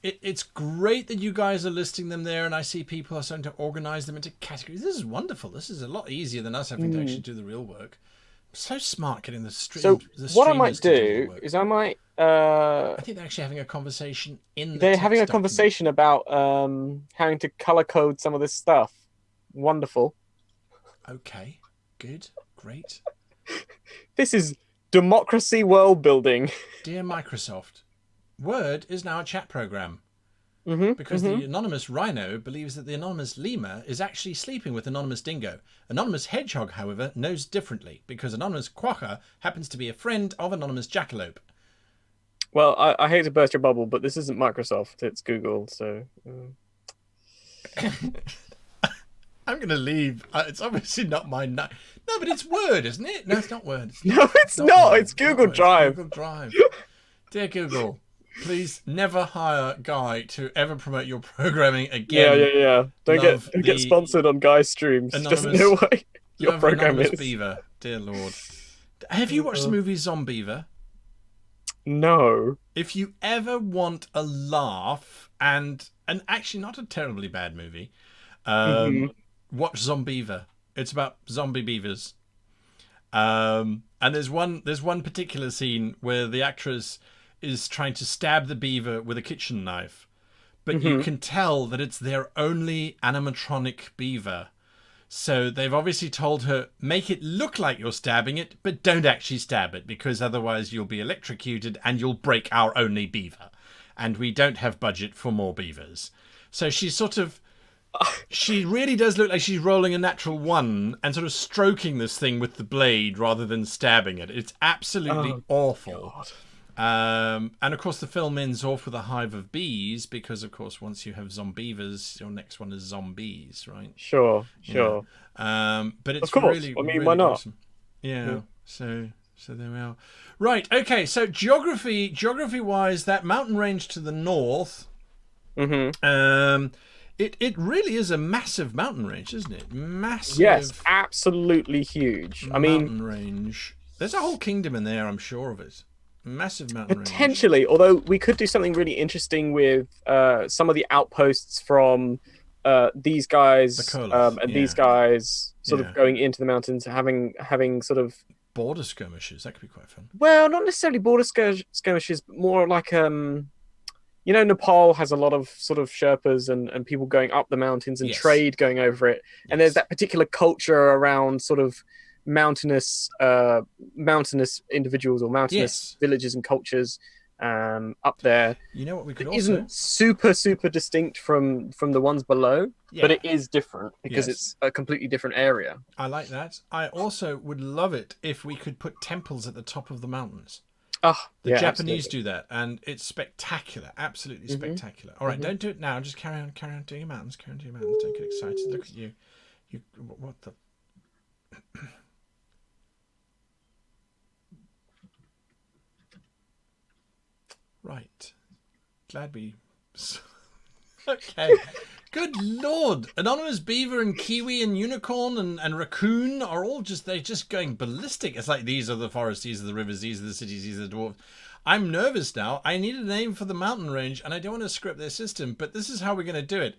it's great that you guys are listing them there, and I see people are starting to organize them into categories. This is wonderful. This is a lot easier than us having to actually do the real work. So smart getting the stream. So what I might do do is I might. I think they're actually having a conversation in the They're text having a document. conversation about having to color code some of this stuff. Wonderful. Okay, good, great. This is democracy world building. Dear Microsoft, Word is now a chat program. Because the anonymous rhino believes that the anonymous lemur is actually sleeping with anonymous dingo. Anonymous hedgehog, however, knows differently, because anonymous quokka happens to be a friend of anonymous jackalope. Well, I hate to burst your bubble, but this isn't Microsoft, it's Google, so... I'm going to leave. It's obviously not my... No, but it's Word, isn't it? No, it's not Word. No, it's not. It's Google Drive. Google Drive. Dear Google, please never hire Guy to ever promote your programming again. Yeah. Don't get sponsored on Guy's streams. He doesn't know what your program is. Beaver, dear Lord. Have you watched the movie Zombeaver? No. If you ever want a laugh, and actually not a terribly bad movie, watch Zombeaver. It's about zombie beavers. And there's one particular scene where the actress is trying to stab the beaver with a kitchen knife, but you can tell that it's their only animatronic beaver. So they've obviously told her, make it look like you're stabbing it, but don't actually stab it, because otherwise you'll be electrocuted and you'll break our only beaver. And we don't have budget for more beavers. So she's sort of... She really does look like she's rolling a natural 1 and sort of stroking this thing with the blade rather than stabbing it. It's absolutely awful. And of course the film ends off with a hive of bees, because of course once you have zombievers, your next one is zombies, right? Sure. But it's of course. really, I mean, really why not? Awesome. Yeah. So there we are. Right. Okay. So geography wise, that mountain range to the north. It really is a massive mountain range, isn't it? Massive. Yes, absolutely huge. I mean, mountain range. There's a whole kingdom in there, I'm sure of it. Massive mountain range. Potentially, although we could do something really interesting with some of the outposts from these guys The Koloth, and yeah. these guys sort Yeah. of going into the mountains, having sort of Border skirmishes. That could be quite fun. well, not necessarily border skirmishes, but more like you know, Nepal has a lot of sort of Sherpas and people going up the mountains and Yes. trade going over it. And there's that particular culture around sort of mountainous individuals or mountainous villages and cultures up there. You know what we could It also... isn't super distinct from the ones below, but it is different because it's a completely different area. I like that. I also would love it if we could put temples at the top of the mountains. Oh, The yeah, Japanese absolutely. do that, and it's spectacular, absolutely spectacular. All right, don't do it now. Just carry on doing your mountains. Carry on doing your mountains. Don't get excited. Look at you. What the? Right. Glad we. Okay. Good lord! Anonymous Beaver and Kiwi and Unicorn and Raccoon are all they're just going ballistic. It's like, these are the forests, these are the rivers, these are the cities, these are the dwarves. I'm nervous now. I need a name for the mountain range, and I don't want to script their system, but this is how we're going to do it.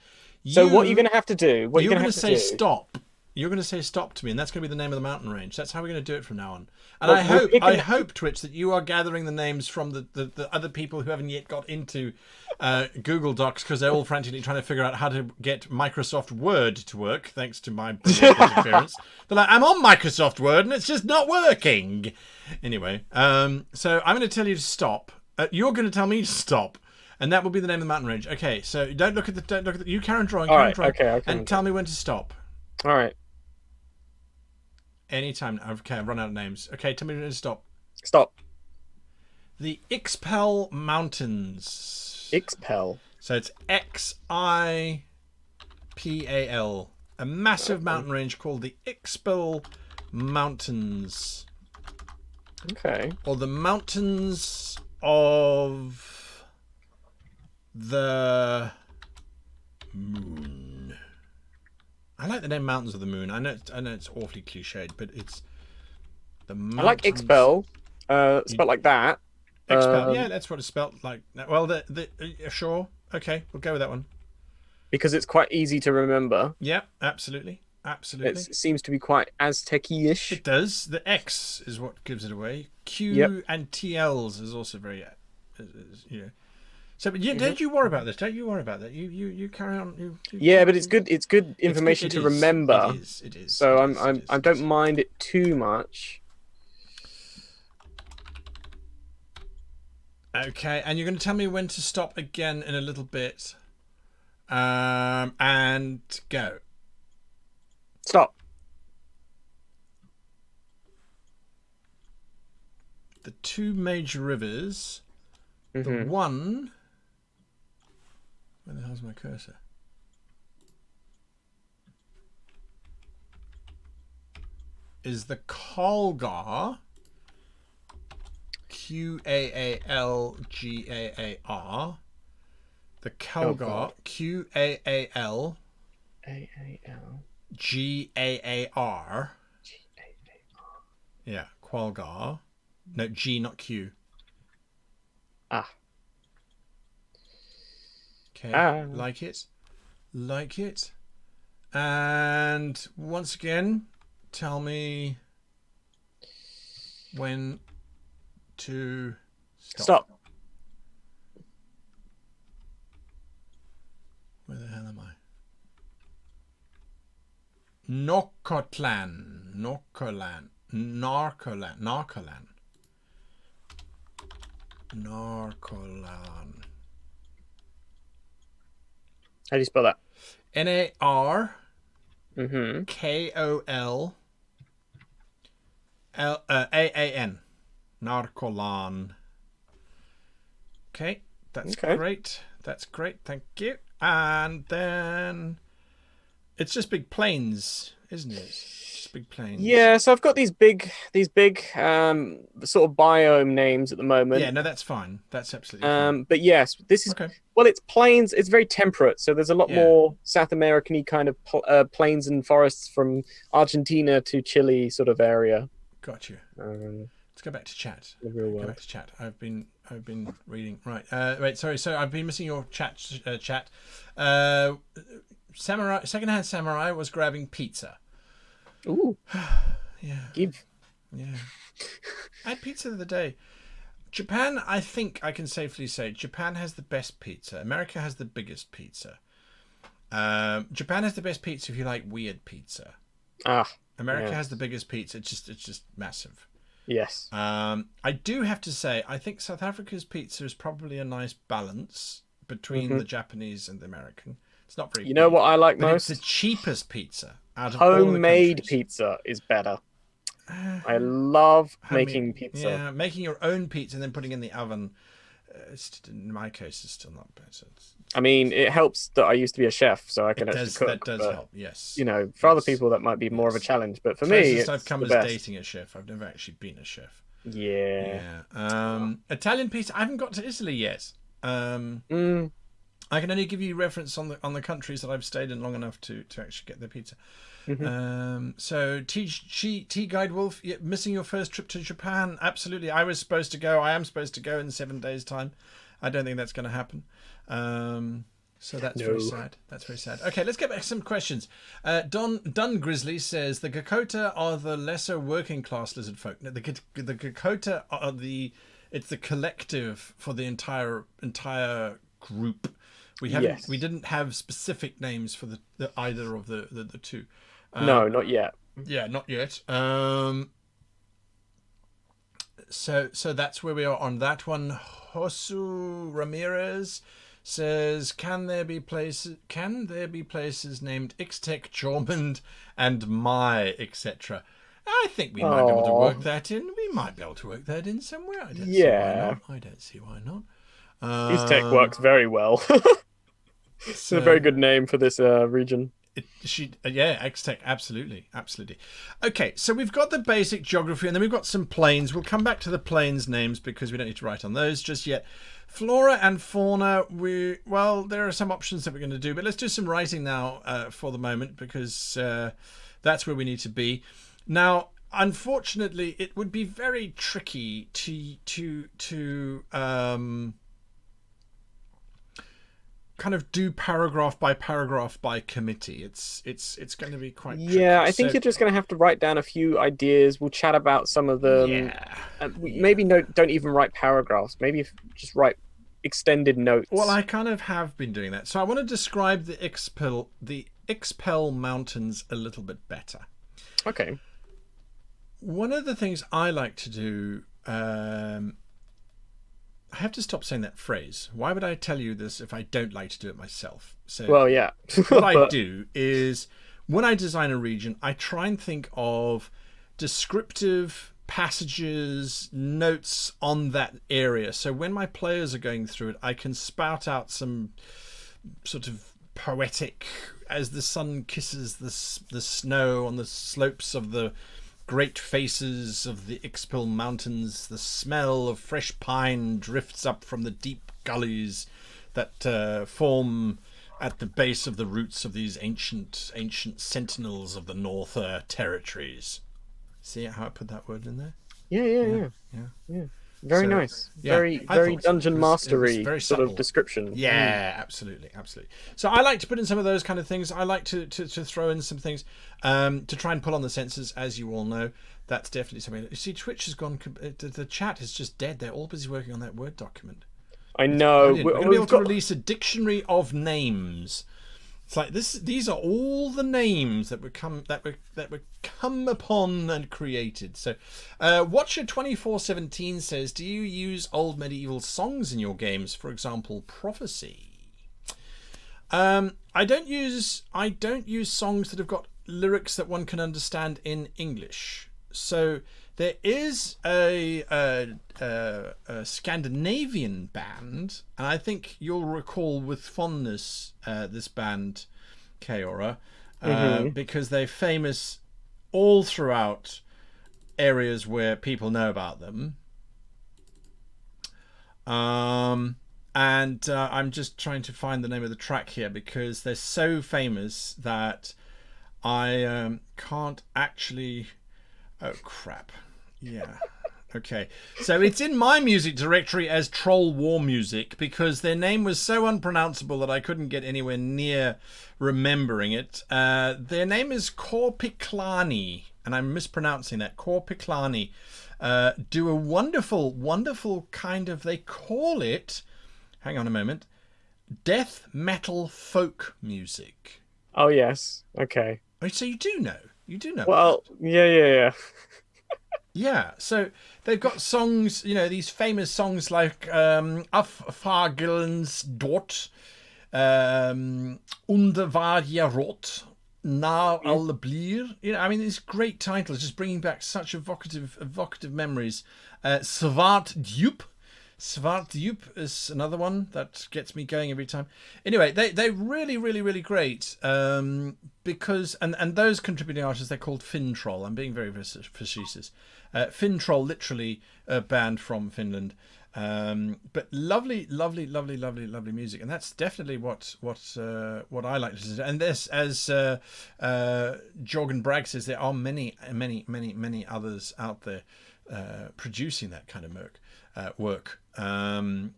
So what you're going to have to do... You're going to say stop. You're going to say stop to me, and that's going to be the name of the mountain range. That's how we're going to do it from now on. And well, I hope, Twitch, that you are gathering the names from the other people who haven't yet got into Google Docs, because they're all frantically trying to figure out how to get Microsoft Word to work, thanks to my brilliant interference. They're like, I'm on Microsoft Word, and it's just not working. Anyway, so I'm going to tell you to stop. You're going to tell me to stop. And that will be the name of the mountain range. Okay, so don't look at the... You carry on drawing. Okay, and tell me when to stop. All right. Anytime. Okay, I've run out of names. Okay, tell me when to stop. Stop. The Ixpel Mountains. Ixpel? So it's Xipal. A massive mountain range called the Ixpel Mountains. Okay. Or the Mountains of the Moon. I like the name Mountains of the Moon. I know it's awfully cliched, but it's the mountains. I like Ixpel, spelled like that. Ixpel, yeah, that's what it's spelled like. Well, sure, okay, we'll go with that one because it's quite easy to remember. Yeah, absolutely. It seems to be quite Aztec-ish. It does. The X is what gives it away. Q and TLs is also very, you know. So, but don't you worry about this. Don't you worry about that. You carry on. Yeah, but it's good. It's good information to remember. It is. So I don't mind it too much. Okay, and you're going to tell me when to stop again in a little bit. And go. Stop. The two major rivers. The one. Where the hell's my cursor? Is the Kalgar. Quaalgaar. The Kalgar. Qaal. Gaar. Yeah, Qualgar. No, G, not Q. Ah. Okay, like it. Like it. And once again, tell me when to stop. Where the hell am I? Narcolan. How do you spell that? Narkollan. Aan. Narcolan. Okay, that's great. That's great. Thank you. And then it's just big plains, isn't it? Just big plains. Yeah, so I've got these big sort of biome names at the moment. Yeah, no, that's fine. That's absolutely fine. But yes, this is well, it's plains. It's very temperate, so there's a lot more South American-y kind of plains and forests from Argentina to Chile sort of area. Got you. Let's go back to chat. The real Go world. back to chat. I've been reading. Right. Wait. Sorry. So I've been missing your chat. Chat. Samurai. Secondhand Samurai was grabbing pizza. Ooh. Yeah. Give. Yeah. I had pizza the other day. Japan, I think I can safely say, Japan has the best pizza. America has the biggest pizza. Japan has the best pizza if you like weird pizza. America has the biggest pizza. It's just massive. Yes. I do have to say, I think South Africa's pizza is probably a nice balance between the Japanese and the American. It's not very. You know big, what I like but most? it's the cheapest pizza out of all the Homemade countries. pizza is better. I love Homemade- making pizza. Yeah, making your own pizza and then putting it in the oven. In my case, it's still not better. I mean, it helps that I used to be a chef, so I can It actually does, cook. that does but, help. Yes. You know, for other Yes. people, that might be more of a challenge. But for me, Closest it's I've come the is best. dating a chef. I've never actually been a chef. Yeah. Italian pizza. I haven't got to Italy yet. I can only give you reference on the countries that I've stayed in long enough to actually get the pizza. So T Guide Wolf, missing your first trip to Japan? Absolutely. I am supposed to go in 7 days' time. I don't think that's going to happen. So that's very sad. That's very sad. Okay, let's get back to some questions. Dun Grizzly says the Gakota are the lesser working class lizard folk. No, the Gakota are it's the collective for the entire group. We didn't have specific names for the either of the two. No, not yet. Yeah, not yet. So that's where we are on that one. Josu Ramirez says, can there be places named Ixtec, Jormund, and Mai, etc.? I think we might be able to work that in. We might be able to work that in somewhere. I don't see why not. I don't see why not. Ixtec works very well. It's a very good name for this region. Ixtec, absolutely. Okay, so we've got the basic geography, and then we've got some plains. We'll come back to the plains names because we don't need to write on those just yet. Flora and fauna, there are some options that we're going to do, but let's do some writing now for the moment because that's where we need to be. Now, unfortunately, it would be very tricky to kind of do paragraph by committee. It's going to be quite tricky. I think you're just going to have to write down a few ideas. We'll chat about some of them. Maybe don't even write paragraphs. Maybe just write extended notes. Well, I kind of have been doing that. So I want to describe the Ixpel Mountains a little bit better. Okay. One of the things I like to do, I have to stop saying that phrase. Why would I tell you this if I don't like to do it myself? So, well, yeah. What I do is when I design a region, I try and think of descriptive passages, notes on that area. So when my players are going through it, I can spout out some sort of poetic, as the sun kisses the snow on the slopes of the great faces of the Ixpel Mountains, the smell of fresh pine drifts up from the deep gullies that form at the base of the roots of these ancient sentinels of the North territories. See how I put that word in there? Yeah. Very nice. Very dungeon mastery very sort subtle. of description. Yeah, absolutely. So I like to put in some of those kind of things. I like to throw in some things to try and pull on the senses, as you all know. That's definitely something. You see, Twitch has gone. The chat is just dead. They're all busy working on that Word document. I know. We're going to be able to release a dictionary of names. It's like this. These are all the names that were come upon and created. So, Watcher2417 says, "Do you use old medieval songs in your games? For example, Prophecy." I don't use songs that have got lyrics that one can understand in English. So there is a Scandinavian band, and I think you'll recall with fondness this band, Kaora, because they're famous all throughout areas where people know about them. And I'm just trying to find the name of the track here because they're so famous that I can't actually... Oh, crap. Yeah. Okay, so it's in my music directory as Troll War Music because their name was so unpronounceable that I couldn't get anywhere near remembering it. Their name is Korpiklani, and I'm mispronouncing that. Korpiklani do a wonderful, wonderful kind of, they call it, hang on a moment, death metal folk music. Oh yes. Okay. Oh, so you do know. You do know. Well, yeah. Yeah, so they've got songs, these famous songs like Affagelens Dort, Unde war je rot, Na alle blier. These great titles, just bringing back such evocative memories. Zwart Diep. Zwart Diep is another one that gets me going every time. Anyway, they're really, really, really great because, and those contributing artists, they're called Fintroll. I'm being very facetious. Fintroll, literally a band from Finland. But lovely, lovely, lovely, lovely, lovely music, and that's definitely what I like to listen to. And this, as Jorgen Bragg says, there are many, many, many, many others out there producing that kind of work. So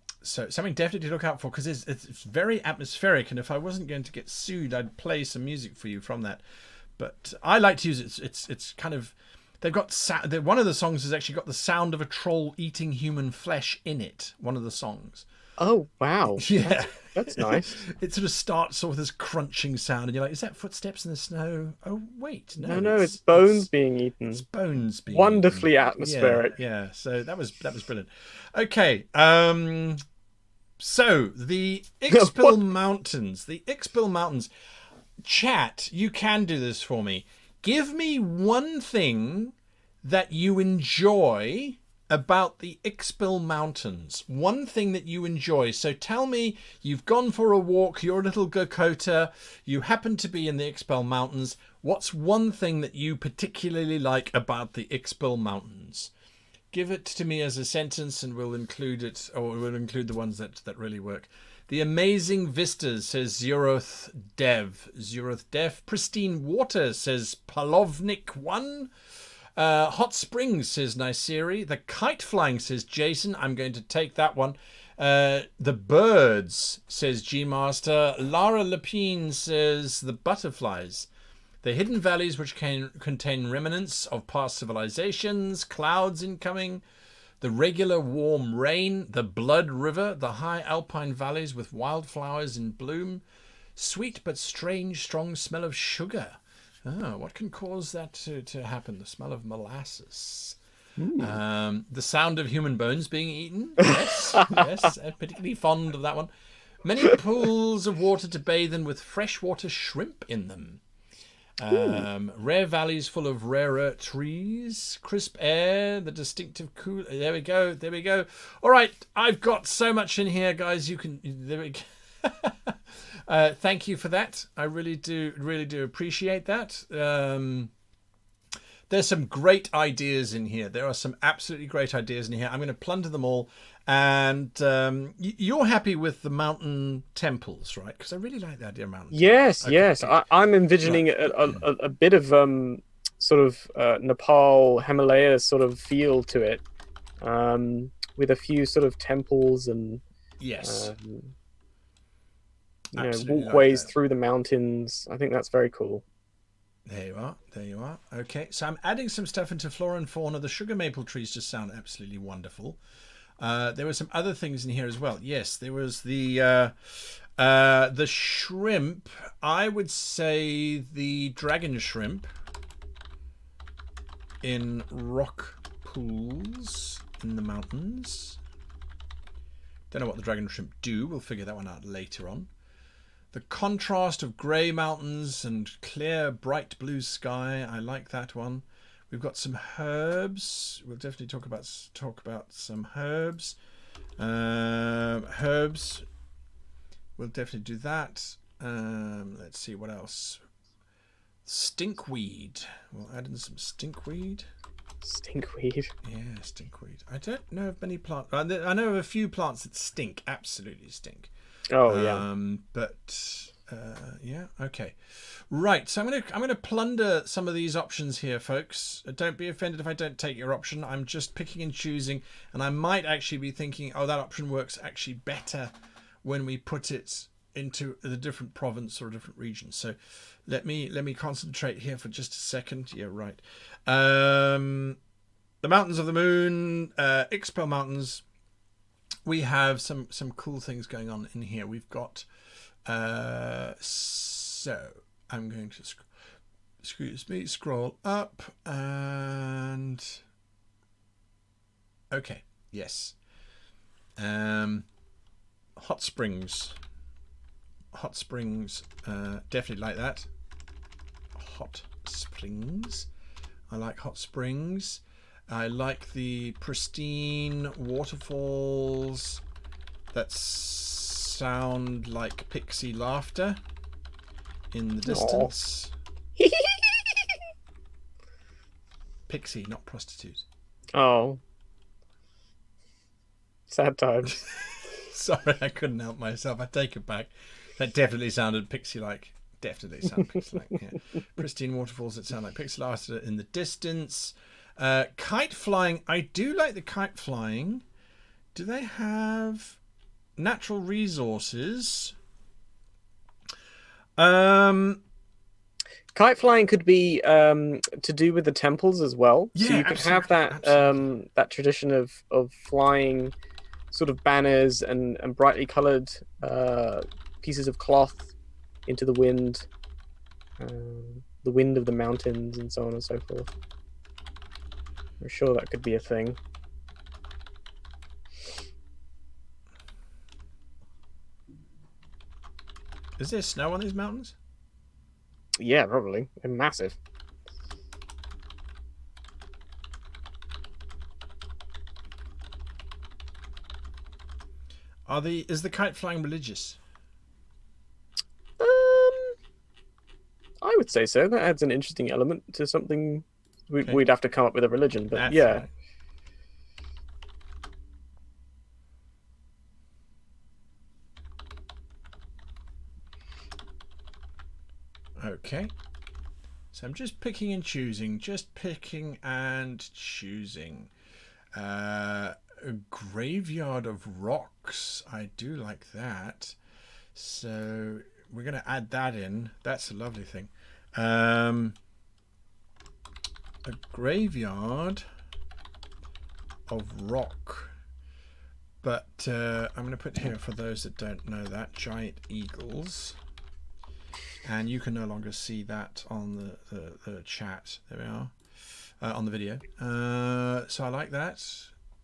something definitely to look out for because it's very atmospheric. And if I wasn't going to get sued, I'd play some music for you from that. But I like to use it. It's kind of. They've got one of the songs has actually got the sound of a troll eating human flesh in it. One of the songs. Oh wow! Yeah, that's nice. It sort of starts off with this crunching sound, and you're like, "Is that footsteps in the snow?" Oh wait, no, it's bones being eaten. It's bones being wonderfully eaten. atmospheric. Yeah. So that was brilliant. Okay, so the Ixpil Mountains. The Ixpil Mountains. Chat, you can do this for me. Give me one thing that you enjoy about the Ixpil Mountains. One thing that you enjoy. So tell me, you've gone for a walk, you're a little Gokota, you happen to be in the Ixpil Mountains. What's one thing that you particularly like about the Ixpil Mountains? Give it to me as a sentence and we'll include it, or we'll include the ones that really work. The amazing vistas, says Zeroth Dev. Pristine water, says Palovnik1. Hot springs, says Niceri. The kite flying, says Jason. I'm going to take that one. The birds, says G-Master. Lara Lepine says the butterflies. The hidden valleys which contain remnants of past civilizations. Clouds incoming. The regular warm rain, the blood river, the high alpine valleys with wildflowers in bloom, sweet but strange, strong smell of sugar. Oh, what can cause that to happen? The smell of molasses. The sound of human bones being eaten. Yes, yes, I'm particularly fond of that one. Many pools of water to bathe in with freshwater shrimp in them. Rare valleys full of rarer trees, crisp air, the distinctive cool. There we go. All right, I've got so much in here, guys. There we go. Thank you for that. I really do appreciate that. There's some great ideas in here. There are some absolutely great ideas in here. I'm going to plunder them all. And you're happy with the mountain temples, right? Because I really like the idea of mountains. Yes, okay. Yes. I'm envisioning a bit of sort of Nepal, Himalaya sort of feel to it, with a few sort of temples and yes, walkways through the mountains. I think that's very cool. There you are. Okay, so I'm adding some stuff into flora and fauna. The sugar maple trees just sound absolutely wonderful. There were some other things in here as well. Yes, there was the shrimp. I would say the dragon shrimp in rock pools in the mountains. Don't know what the dragon shrimp do. We'll figure that one out later on. The contrast of grey mountains and clear, bright blue sky. I like that one. We've got some herbs. We'll definitely talk about some herbs. Herbs. We'll definitely do that. Let's see what else. Stinkweed. We'll add in some stinkweed. Stinkweed. Yeah, stinkweed. I don't know of many plants. I know of a few plants that stink. Absolutely stink. Oh yeah. But Yeah. Okay. Right. So I'm gonna plunder some of these options here, folks. Don't be offended if I don't take your option. I'm just picking and choosing, and I might actually be thinking, oh, that option works actually better when we put it into the different province or different region. So let me concentrate here for just a second. Yeah. Right. The Mountains of the Moon, Ixpel Mountains. We have some cool things going on in here. We've got. So I'm going to scroll up and okay, yes. Hot springs, definitely like that. Hot springs, I like hot springs. I like the pristine waterfalls that sound like pixie laughter in the distance. Pixie, not prostitute. Oh. Sad times. Sorry, I couldn't help myself. I take it back. That definitely sounded pixie-like. Definitely sounded pixie-like, yeah. Pristine waterfalls that sound like pixie laughter in the distance. Kite flying. I do like the kite flying. Do they have natural resources? Kite flying could be to do with the temples as well. Yeah, so you could have that that tradition of flying sort of banners and brightly coloured pieces of cloth into the wind of the mountains and so on and so forth. I'm sure that could be a thing. Is there snow on these mountains? Yeah, probably. They're massive. Is the kite flying religious? I would say so. That adds an interesting element to something. Okay. We'd have to come up with a religion, but That's yeah. Right. Okay. So I'm just picking and choosing. A graveyard of rocks. I do like that. So we're going to add that in. That's a lovely thing. A graveyard of rock. But I'm going to put here, for those that don't know that, giant eagles. And you can no longer see that on the chat. There we are. On the video. So I like that.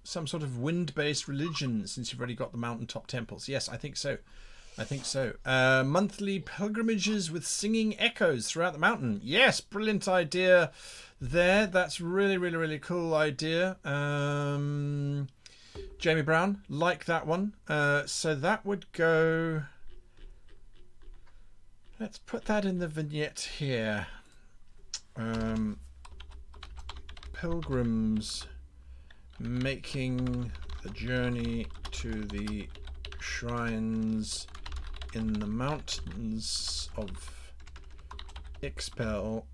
Some sort of wind-based religion, since you've already got the mountaintop temples. Yes, I think so. Monthly pilgrimages with singing echoes throughout the mountain. Yes, brilliant idea there. That's really, really, really cool idea. Jamie Brown, like that one. So that would go... Let's put that in the vignette here. Pilgrims making the journey to the shrines in the mountains of Ixpel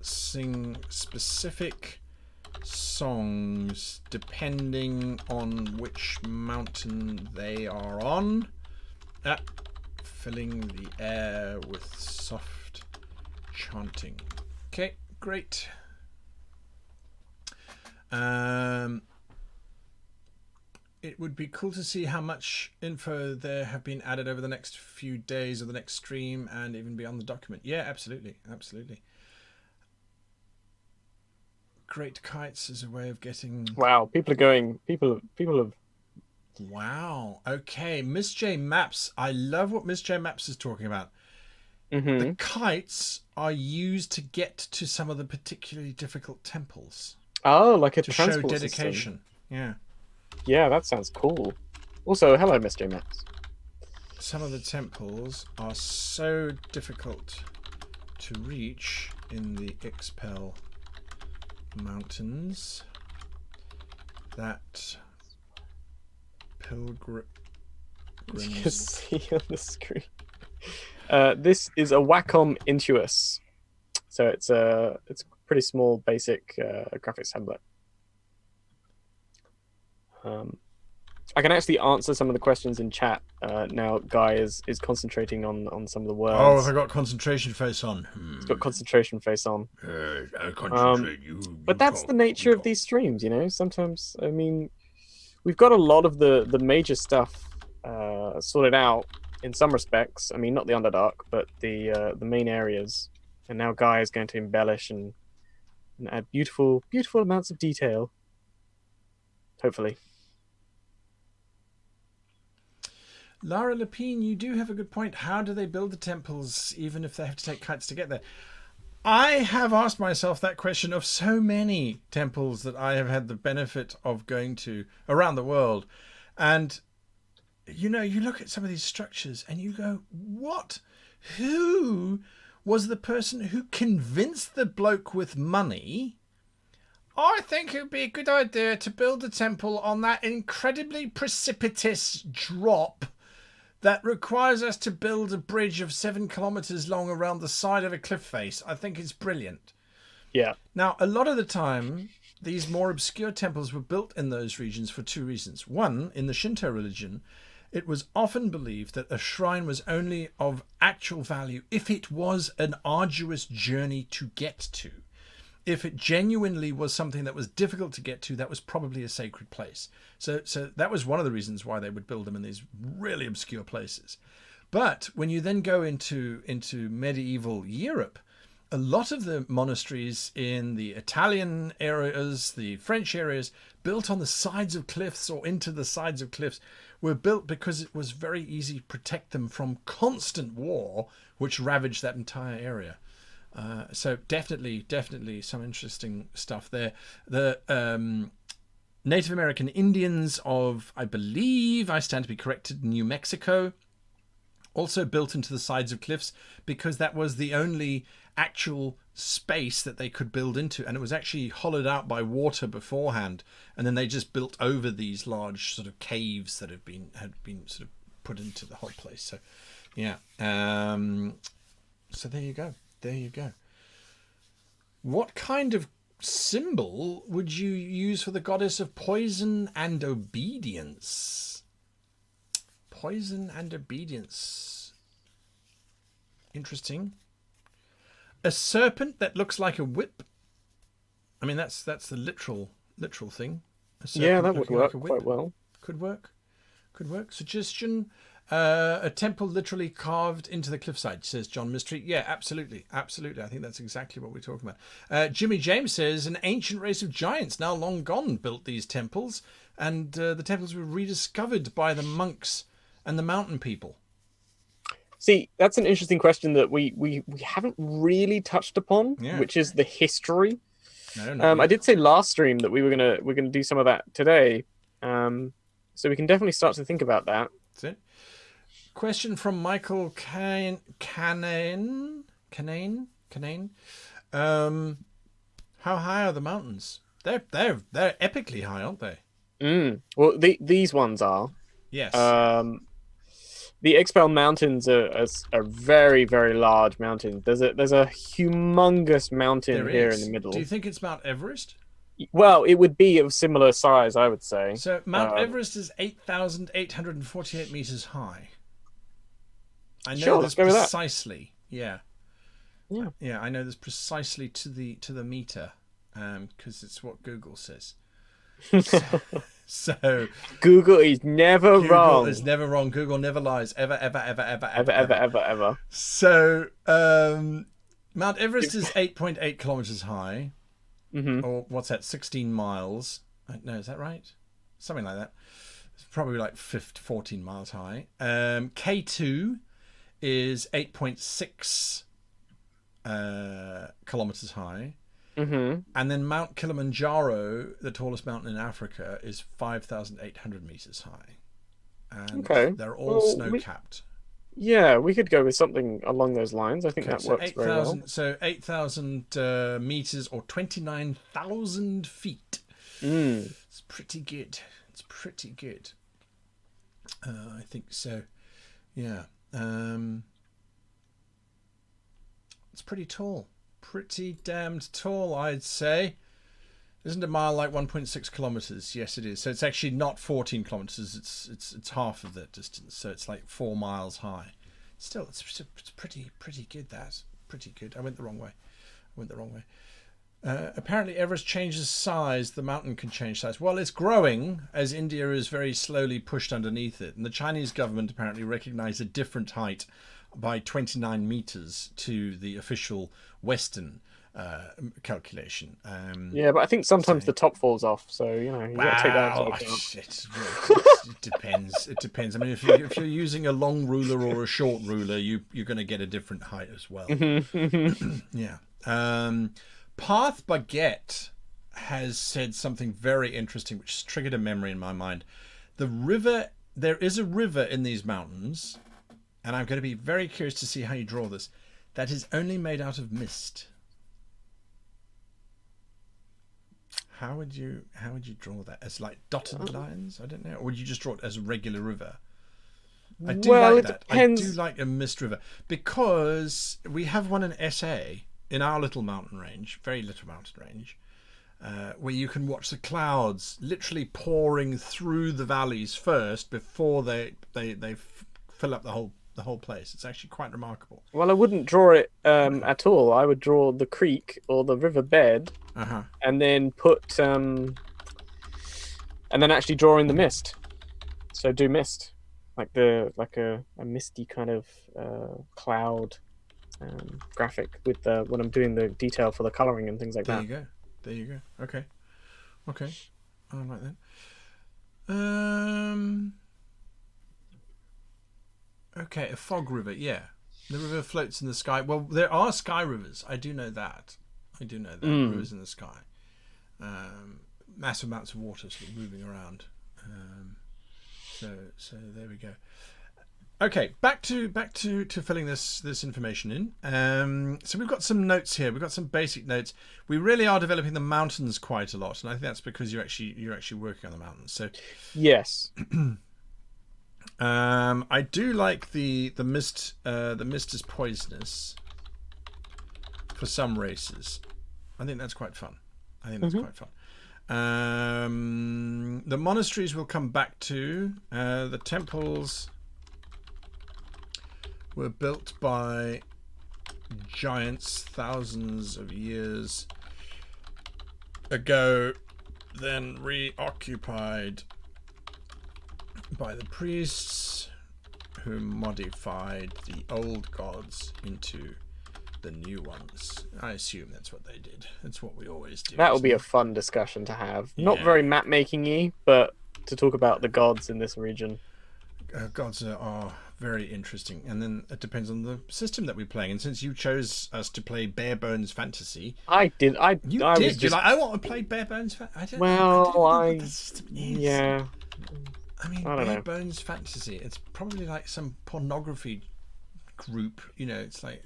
sing specific songs depending on which mountain they are on. Filling the air with soft chanting. Okay, great. It would be cool to see how much info there have been added over the next few days of the next stream and even beyond the document. Yeah, absolutely. Great kites as a way of getting... Wow, people have... Wow. Okay, Miss J Maps. I love what Miss J Maps is talking about. Mm-hmm. The kites are used to get to some of the particularly difficult temples. Oh, like a to show transport dedication. System. Yeah, that sounds cool. Also, hello, Mr. Max. Some of the temples are so difficult to reach in the Ixpel Mountains You can Grims. see on the screen. This is a Wacom Intuos. So it's a pretty small, basic graphics tablet. I can actually answer some of the questions in chat now. Guy is concentrating on some of the words. Oh, have I got concentration face on? He's got concentration face on. I'll concentrate. But that's the nature of these streams, you know. Sometimes, I mean, we've got a lot of the major stuff sorted out in some respects. I mean, not the Underdark, but the main areas. And now Guy is going to embellish and add beautiful amounts of detail. Hopefully. Lara Lepine, you do have a good point. How do they build the temples, even if they have to take kites to get there? I have asked myself that question of so many temples that I have had the benefit of going to around the world. And, you know, you look at some of these structures and you go, what? Who was the person who convinced the bloke with money? I think it would be a good idea to build a temple on that incredibly precipitous drop that requires us to build a bridge of 7 kilometers long around the side of a cliff face. I think it's brilliant. Yeah. Now, a lot of the time, these more obscure temples were built in those regions for two reasons. One, in the Shinto religion, it was often believed that a shrine was only of actual value if it was an arduous journey to get to. If it genuinely was something that was difficult to get to, that was probably a sacred place. So that was one of the reasons why they would build them in these really obscure places. But when you then go into medieval Europe, a lot of the monasteries in the Italian areas, the French areas, built on the sides of cliffs or into the sides of cliffs, were built because it was very easy to protect them from constant war, which ravaged that entire area. So definitely some interesting stuff there. The Native American Indians of, I believe, I stand to be corrected, New Mexico, also built into the sides of cliffs because that was the only actual space that they could build into, and it was actually hollowed out by water beforehand, and then they just built over these large sort of caves that had been sort of put into the whole place. So yeah, so there you go. There you go. What kind of symbol would you use for the goddess of poison and obedience? Poison and obedience. Interesting. A serpent that looks like a whip. I mean, that's the literal thing. Yeah, that would work quite well. Could work. Suggestion. A temple literally carved into the cliffside, says John Mystery. Yeah, absolutely. I think that's exactly what we're talking about. Jimmy James says an ancient race of giants, now long gone, built these temples, and the temples were rediscovered by the monks and the mountain people. See, that's an interesting question that we haven't really touched upon, which is the history. No, I did say last stream that we're gonna do some of that today, so we can definitely start to think about that. That's it. Question from Michael Canane. How high are the mountains? They're epically high, aren't they? Well, these ones are. Yes. The Expel Mountains are very, very large mountains. There's a humongous mountain here in the middle. Do you think it's Mount Everest? Well, it would be of similar size, I would say. So Mount Everest is 8,848 meters high. I know this precisely. Yeah, I know this precisely to the meter, because it's what Google says. So Google is never wrong. Google is never wrong. Google never lies. Ever. So Mount Everest is 8.8 kilometers high, or what's that? 16 miles. No, is that right? Something like that. It's probably like 14 miles high. K2 is 8.6 kilometers high. And then Mount Kilimanjaro, the tallest mountain in Africa, is 5,800 meters high. And they're all snow-capped. Yeah, we could go with something along those lines. I think that works very well. So 8,000 meters or 29,000 feet. It's pretty good. I think so. Yeah. It's pretty tall. Pretty damned tall, I'd say. Isn't a mile like 1.6 kilometers? Yes, it is. So it's actually not 14 kilometers. It's half of that distance. So it's like 4 miles high. Still, it's pretty good. That's pretty good. I went the wrong way. Apparently, Everest changes size. The mountain can change size. Well, it's growing as India is very slowly pushed underneath it. And the Chinese government apparently recognized a different height by 29 meters to the official Western calculation. Yeah, but I think sometimes the top falls off, so you got to take that into account. It depends. It depends. I mean, if you're using a long ruler or a short ruler, you're going to get a different height as well. Yeah. Path Baguette has said something very interesting, which has triggered a memory in my mind. There is a river in these mountains, and I'm going to be very curious to see how you draw this, that is only made out of mist. How would you draw that? As like dotted lines? I don't know. Or would you just draw it as a regular river? I do like that. Depends. I do like a mist river because we have one in SA in our little mountain range, very little mountain range, where you can watch the clouds literally pouring through the valleys first before they fill up the whole place. It's actually quite remarkable. Well, I wouldn't draw it at all. I would draw the creek or the river bed, and then and then actually draw in the mist. So do mist, like a misty kind of cloud graphic with when I'm doing the detail for the coloring and things like that. There you go. Okay. I like that. Okay, a fog river, yeah. The river floats in the sky. Well, there are sky rivers. I do know that. Rivers in the sky. Massive amounts of water sort of moving around. So there we go. Okay, back to filling this information in. So we've got some notes here. We've got some basic notes. We really are developing the mountains quite a lot, and I think that's because you're actually working on the mountains. So yes. I do like the mist. The mist is poisonous for some races. I think that's quite fun. The monasteries we'll come back to. The temples were built by giants thousands of years ago, then reoccupied by the priests who modified the old gods into the new ones. I assume that's what they did. That's what we always do. That would be a fun discussion to have. Yeah. Not very map making-y, but to talk about the gods in this region. Gods are very interesting, and then it depends on the system that we're playing. And since you chose us to play Bare Bones Fantasy, I did. You're like, I want to play Bare Bones Fantasy. I don't know what the system is. Yeah. I mean, Bare Bones Fantasy. It's probably like some pornography group. It's like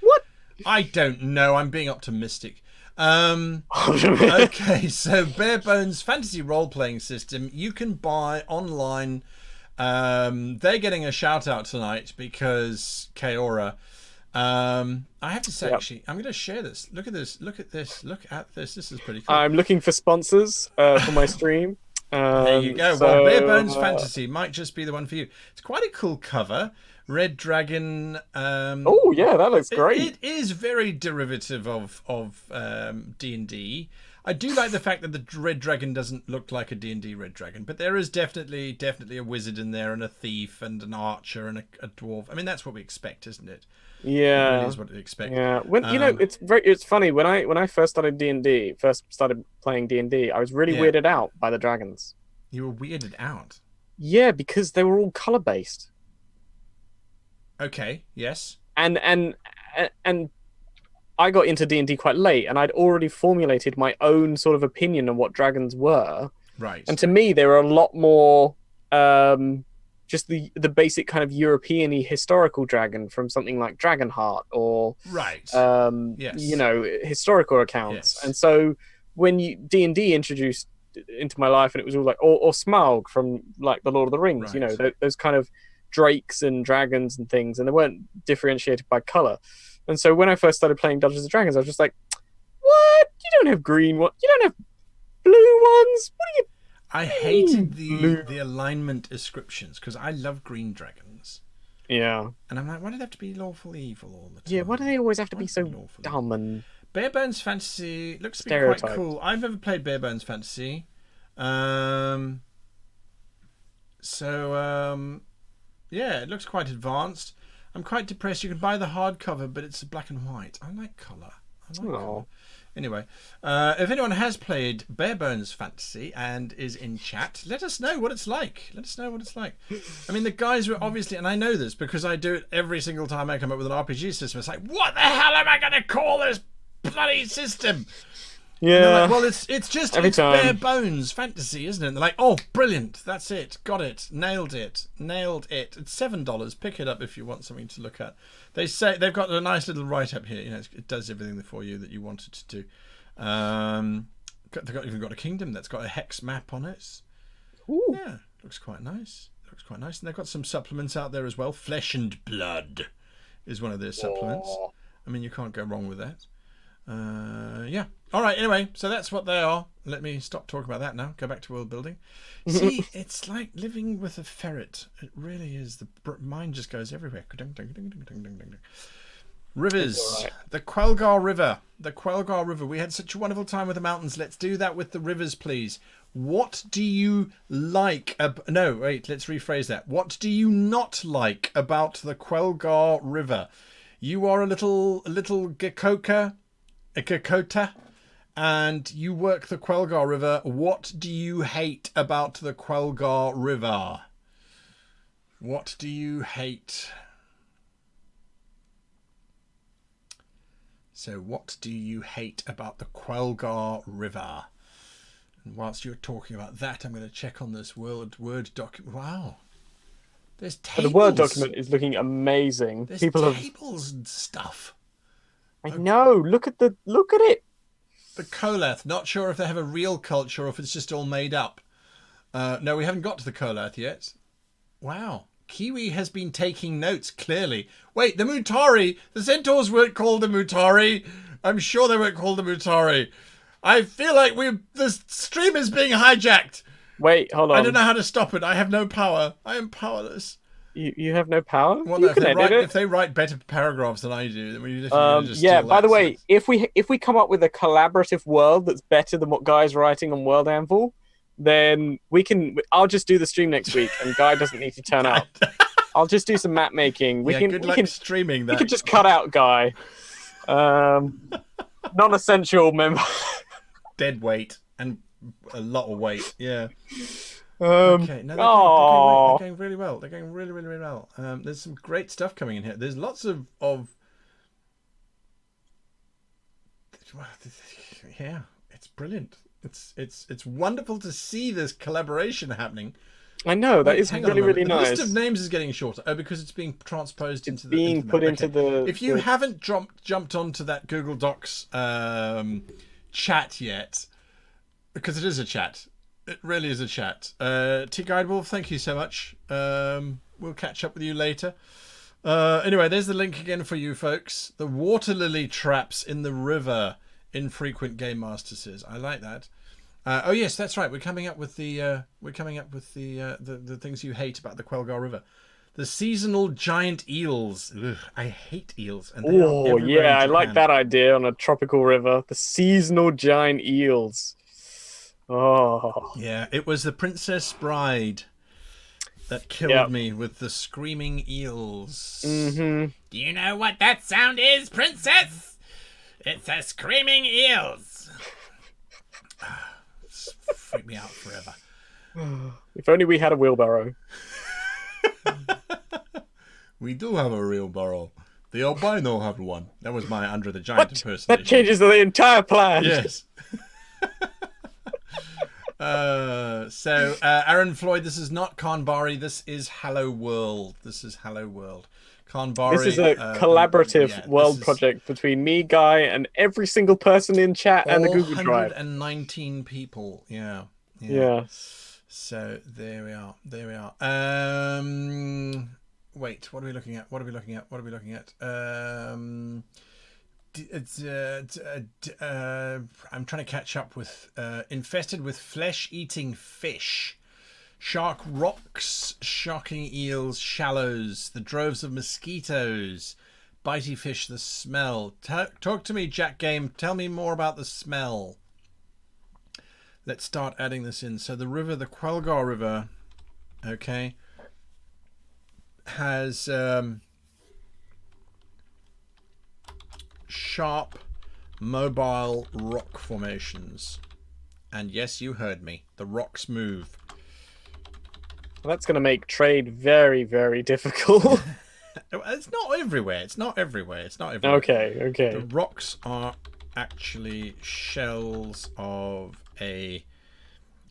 what? I don't know. I'm being optimistic. Okay, so Bare Bones Fantasy role-playing system. You can buy online. They're getting a shout out tonight because Kaora. I have to say, actually, I'm going to share this. Look at this. Look at this. This is pretty cool. I'm looking for sponsors for my stream. There you go. Well, Bare Bones Fantasy might just be the one for you. It's quite a cool cover. Red Dragon. Oh yeah, that looks great. It is very derivative of D&D. I do like the fact that the Red Dragon doesn't look like a D&D Red Dragon, but there is definitely a wizard in there, and a thief, and an archer, and a dwarf. I mean, that's what we expect, isn't it? Yeah, it really is what we expect. Yeah, it's funny when I first started D&D, playing D&D, I was really weirded out by the dragons. You were weirded out? Yeah, because they were all color based. Okay. Yes. And I got into D&D quite late, and I'd already formulated my own sort of opinion on what dragons were. Right. And to me, they were a lot more just the basic kind of European-y historical dragon from something like Dragonheart or yes. historical accounts. Yes. And so when D&D introduced into my life, and it was all like, or Smaug from like the Lord of the Rings, you know, Right. those kind of drakes and dragons and things, and they weren't differentiated by color. And so when I first started playing Dungeons and Dragons, I was just like, what? You don't have green ones. You don't have blue ones. What are you? I hated Blue. the alignment descriptions because I love green dragons. Yeah. And I'm like, why do they have to be lawful evil all the time? Yeah. Why do they always have to Why be do so they lawful evil? dumb and Bare Bones Fantasy looks to be quite stereotyped? cool. I've never played Bare Bones Fantasy. Yeah, it looks quite advanced. I'm quite depressed. You can buy the hardcover, but it's black and white. I like colour. Colour. Anyway, if anyone has played Bare Bones Fantasy and is in chat, let us know what it's like. I mean, the guys were obviously, and I know this because I do it every single time I come up with an RPG system. It's like, what the hell am I going to call this bloody system? Yeah. Like, well, it's just Every time. Bare Bones Fantasy, isn't it? And they're like, oh, brilliant, that's it, got it, nailed it. It's $7. Pick it up if you want something to look at. They say they've got a nice little write up here. You know, it does everything for you that you want it to do. They've even got a kingdom that's got a hex map on it. Ooh. Yeah, looks quite nice. And they've got some supplements out there as well. Flesh and Blood is one of their supplements. Oh. I mean, you can't go wrong with that. Yeah. All right. Anyway, so that's what they are. Let me stop talking about that now. Go back to world building. See, it's like living with a ferret. It really is. The mind just goes everywhere. Rivers. Right. The Quelgar River. We had such a wonderful time with the mountains. Let's do that with the rivers, please. What do you like? No, wait. Let's rephrase that. What do you not like about the Quelgar River? You are a little Gakota, and you work the Quelgar River. What do you hate about the Quelgar River? What do you hate? So what do you hate about the Quelgar River? And whilst you're talking about that, I'm going to check on this Word document. Wow. There's tables. The Word document is looking amazing. There's People tables and stuff. I know. Look at it. The Kolath. Not sure if they have a real culture or if it's just all made up. No, we haven't got to the Kolath yet. Wow. Kiwi has been taking notes, clearly. Wait, the Mutari. The Centaurs weren't called the Mutari. I'm sure they weren't called the Mutari. I feel like the stream is being hijacked. Wait, hold on. I don't know how to stop it. I have no power. I am powerless. You have no power? Well, you no, can edit it. if they write better paragraphs than I do, then we just yeah, steal by that the way, stuff. if we come up with a collaborative world that's better than what Guy's writing on World Anvil, then I'll just do the stream next week and Guy doesn't need to turn up. I'll just do some map making. Good luck streaming that. We can just cut out Guy. Non-essential member. Dead weight and a lot of weight. Yeah. Okay. No, they're going really well. They're going really, really, really well. There's some great stuff coming in here. There's lots of yeah. It's brilliant. It's wonderful to see this collaboration happening. I know that is Hang on a really, moment. really The nice. list of names is getting shorter. Oh, because it's being transposed It's into being put into the. If you haven't jumped onto that Google Docs chat yet, because it is a chat, it really is a chat. T Guidewolf, thank you so much. We'll catch up with you later. Anyway, there's the link again for you folks. The water lily traps in the river. Infrequent Game Master says. I like that. Oh yes, that's right. We're coming up with the things you hate about the Quelgar River. The seasonal giant eels. Ugh, I hate eels. And they are everywhere in I like Japan. that idea on a tropical river. The seasonal giant eels. Oh. Yeah, it was the Princess Bride that killed me with the screaming eels. Mm-hmm. Do you know what that sound is, Princess? It's a screaming eels. It's freaked me out forever. If only we had a wheelbarrow. We do have a real burrow. The albino have one. That was my Andre the Giant impersonation. That changes the entire plan. Yes. So Aaron Floyd, this is not Cairnbari. This is Hello World. Cairnbari. This is a collaborative world project between me, Guy, and every single person in chat and the Google Drive. 119 people. Yeah. Yeah. So there we are. There we are. Wait. What are we looking at? What are we looking at? What are we looking at? I'm trying to catch up with infested with flesh-eating fish. Shark rocks, shocking eels, shallows, the droves of mosquitoes, bitey fish, the smell. Talk to me, Jack Game. Tell me more about the smell. Let's start adding this in. So the river, the Quelgar River, okay, has sharp, mobile rock formations. And yes, you heard me. The rocks move. Well, that's going to make trade very, very difficult. It's not everywhere. It's not everywhere. It's not everywhere. Okay. The rocks are actually shells of a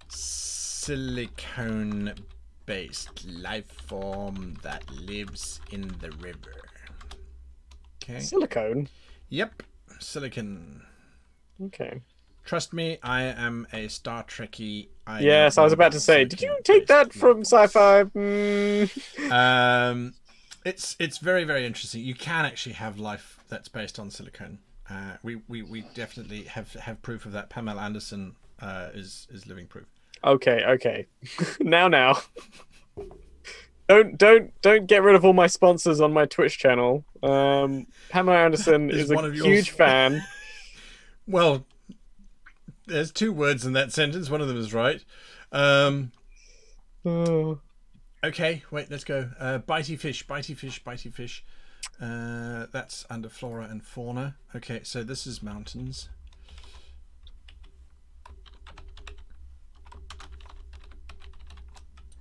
silicone-based life form that lives in the river. Okay. Silicone? Yep. Silicon. Okay. Trust me, I am a Star Trekkie. Yes, I was about to say, did you take that from sci-fi? It's very, very interesting. You can actually have life that's based on silicone. We definitely have proof of that. Pamela Anderson is living proof. Okay. now. Don't get rid of all my sponsors on my Twitch channel. Pamela Anderson is a huge fan. Well, there's two words in that sentence. One of them is right. Okay, wait, let's go. Bitey fish. That's under flora and fauna. Okay, so this is mountains.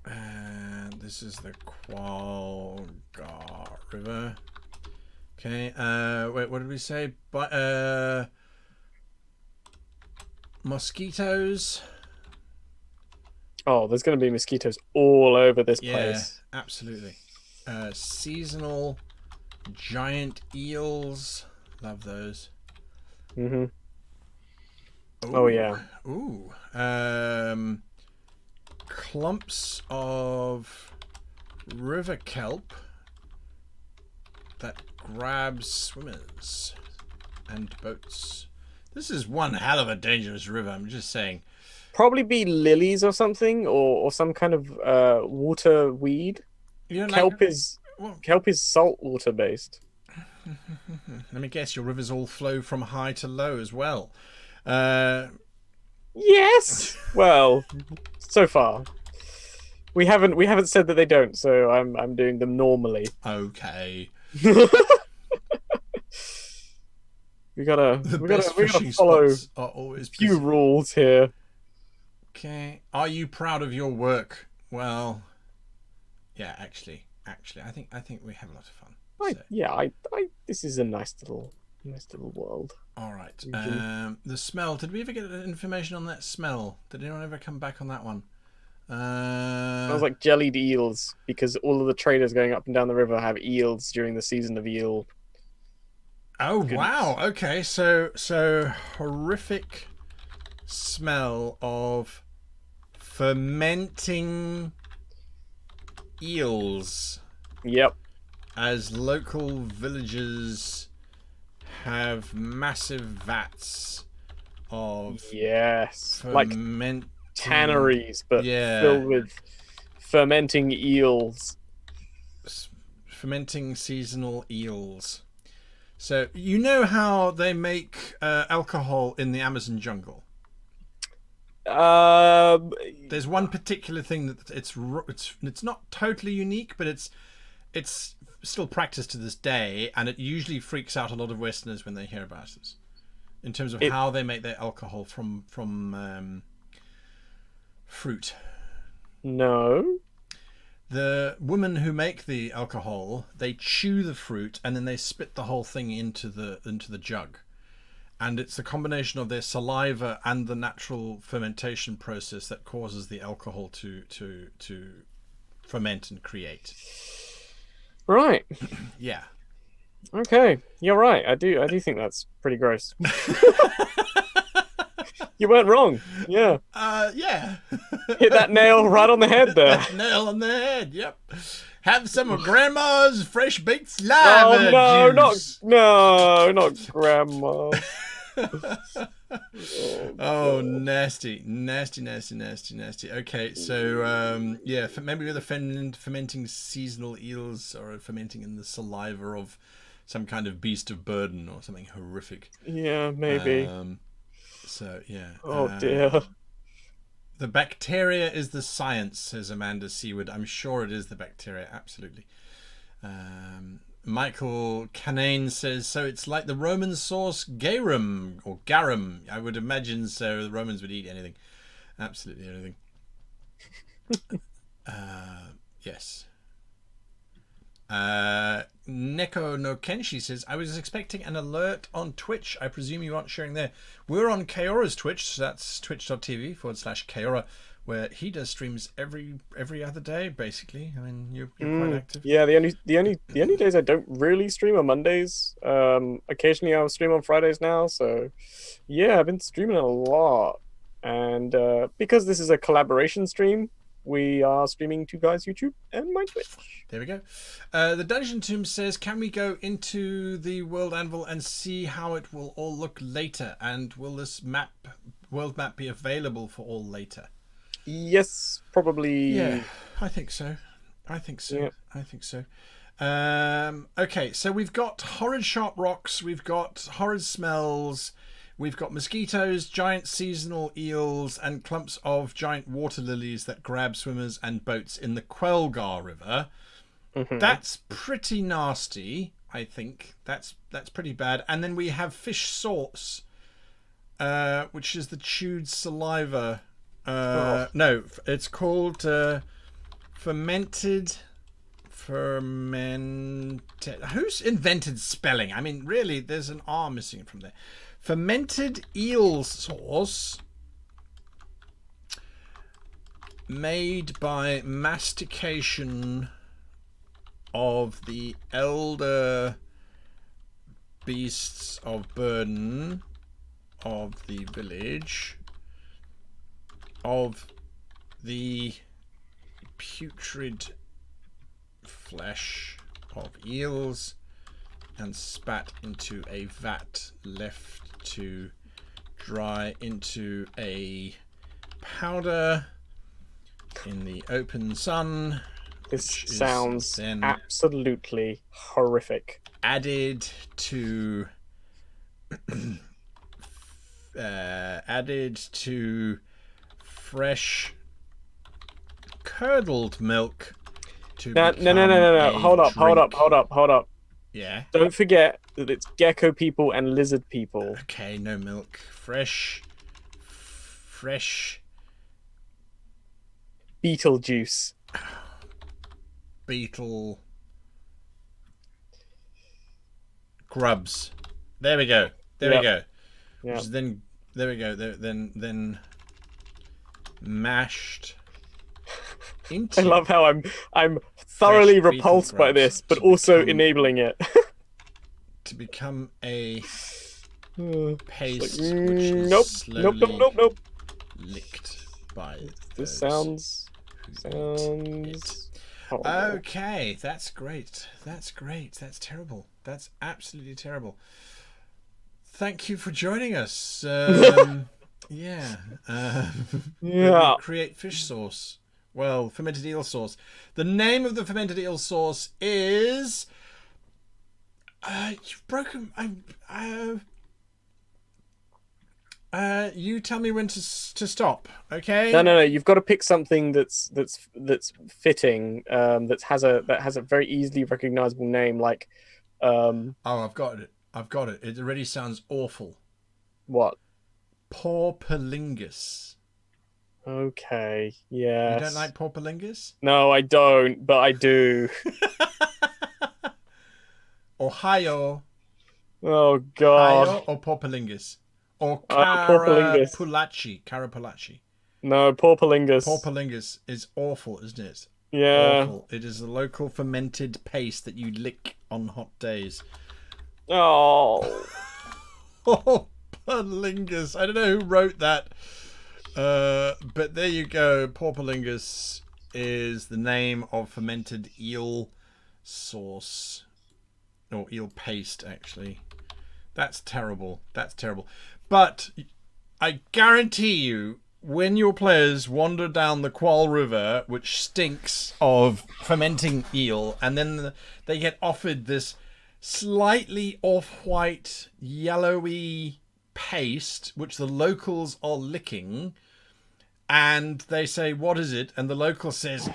And this is the Quelgar River. Okay, wait, what did we say? Mosquitoes. Oh, there's going to be mosquitoes all over this place. Yeah, absolutely. Seasonal giant eels. Love those. Mm-hmm. Oh, yeah. Ooh. Clumps of river kelp that grabs swimmers and boats. This is one hell of a dangerous river, I'm just saying. Probably be lilies or something, or some kind of water weed. Kelp is salt water based. Let me guess, your rivers all flow from high to low as well. Yes. Well, so far we haven't said that they don't, so I'm doing them normally. Okay. we gotta follow are always a few rules here. Okay. Are you proud of your work? Well, yeah, actually, I think we have a lot of fun. This is a nice little world. All right. The smell. Did we ever get information on that smell? Did anyone ever come back on that one? Smells like jellied eels, because all of the traders going up and down the river have eels during the season of eel. Oh, goodness. Wow. Okay. So horrific smell of fermenting eels. Yep. As local villagers have massive vats of like tanneries, but filled with fermenting eels. Fermenting seasonal eels. So you know how they make alcohol in the Amazon jungle? There's one particular thing that it's not totally unique, but it's still practiced to this day, and it usually freaks out a lot of Westerners when they hear about it, in terms of how they make their alcohol from fruit. No. The women who make the alcohol, they chew the fruit and then they spit the whole thing into the jug. And it's the combination of their saliva and the natural fermentation process that causes the alcohol to ferment and create. Right. Yeah. Okay. You're right. I do think that's pretty gross. You weren't wrong. Yeah. Yeah. Hit that nail right on the head there. That nail on the head. Yep. Have some of Grandma's fresh baked Oh saliva no, juice. not grandma. Oh, nasty, nasty, nasty, nasty, nasty. Okay, so yeah, maybe the fermenting seasonal eels or fermenting in the saliva of some kind of beast of burden or something horrific. Yeah, maybe. So yeah. Oh dear. The bacteria is the science, says Amanda Seward. I'm sure it is the bacteria, absolutely. Michael Canane says, so it's like the Roman sauce garum or garum. I would imagine so. The Romans would eat anything. Absolutely anything. Yes. Neko no Kenshi says, I was expecting an alert on Twitch. I presume you aren't sharing there. We're on Kaora's Twitch, so that's twitch.tv/Kaora, where he does streams every other day, basically. I mean, you're quite active. Yeah, the only days I don't really stream are Mondays. Occasionally I'll stream on Fridays now, so yeah, I've been streaming a lot. And because this is a collaboration stream, we are streaming to Guy's YouTube and my Twitch. There we go. The Dungeon Tomb says, can we go into the World Anvil and see how it will all look later? And will this world map be available for all later? Yes, probably. Yeah, I think so. Yep. I think so. Okay, so we've got horrid sharp rocks, we've got horrid smells, we've got mosquitoes, giant seasonal eels, and clumps of giant water lilies that grab swimmers and boats in the Quelgar River. Mm-hmm. That's pretty nasty, I think. That's pretty bad. And then we have fish sauce, which is the chewed saliva. No, it's called fermented. Who's invented spelling? I mean, really, there's an R missing from there. Fermented eel sauce made by mastication of the elder beasts of burden of the village, of the putrid flesh of eels, and spat into a vat left to dry into a powder in the open sun. This sounds absolutely horrific. Added to fresh curdled milk to no. Hold up. Yeah. Don't forget that it's gecko people and lizard people. Okay, no milk. Fresh beetle juice. Beetle grubs. There we go. There we go. Yeah. Then there we go. Then mashed into. I love how I'm thoroughly repulsed by this, but also enabling it to become a paste. Like, which is nope. licked by. This sounds. Horrible. Okay, that's great. That's terrible. That's absolutely terrible. Thank you for joining us. Yeah. Create fish sauce. Well, fermented eel sauce. The name of the fermented eel sauce is. You've broken. You tell me when to stop. Okay. No. You've got to pick something that's fitting. That has a very easily recognizable name, like. Oh, I've got it. It already sounds awful. What? Porpolingus. Okay. Yeah. You don't like porpolingus? No, I don't, but I do. Ohio. Oh God. Ohio or porpolingus? Or Porpolingus. Carapulachi. No, porpolingus. Porpolingus is awful, isn't it? Yeah. Awful. It is a local fermented paste that you lick on hot days. Oh. Oh, Pauperlingus. I don't know who wrote that. But there you go. Pauperlingus is the name of fermented eel sauce. Or eel paste, actually. That's terrible. That's terrible. But I guarantee you, when your players wander down the Qual River, which stinks of fermenting eel, and then they get offered this slightly off-white, yellowy paste, which the locals are licking, and they say, "What is it?" And the local says,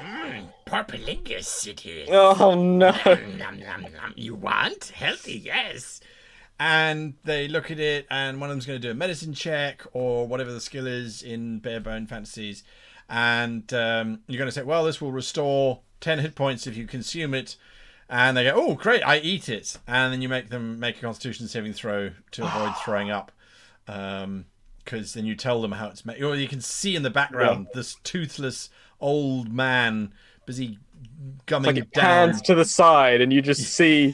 "Pauperlingus it is." Oh no! Nom, nom, nom. You want? Healthy, yes. And they look at it, and one of them's going to do a medicine check or whatever the skill is in Barebone Fantasies. And you're going to say, well, this will restore 10 hit points if you consume it. And they go, oh, great, I eat it. And then you make them make a Constitution saving throw to avoid throwing up. Because then you tell them how it's made. Or you can see in the background this toothless old man busy gumming Like it down. pans to the side, and you just see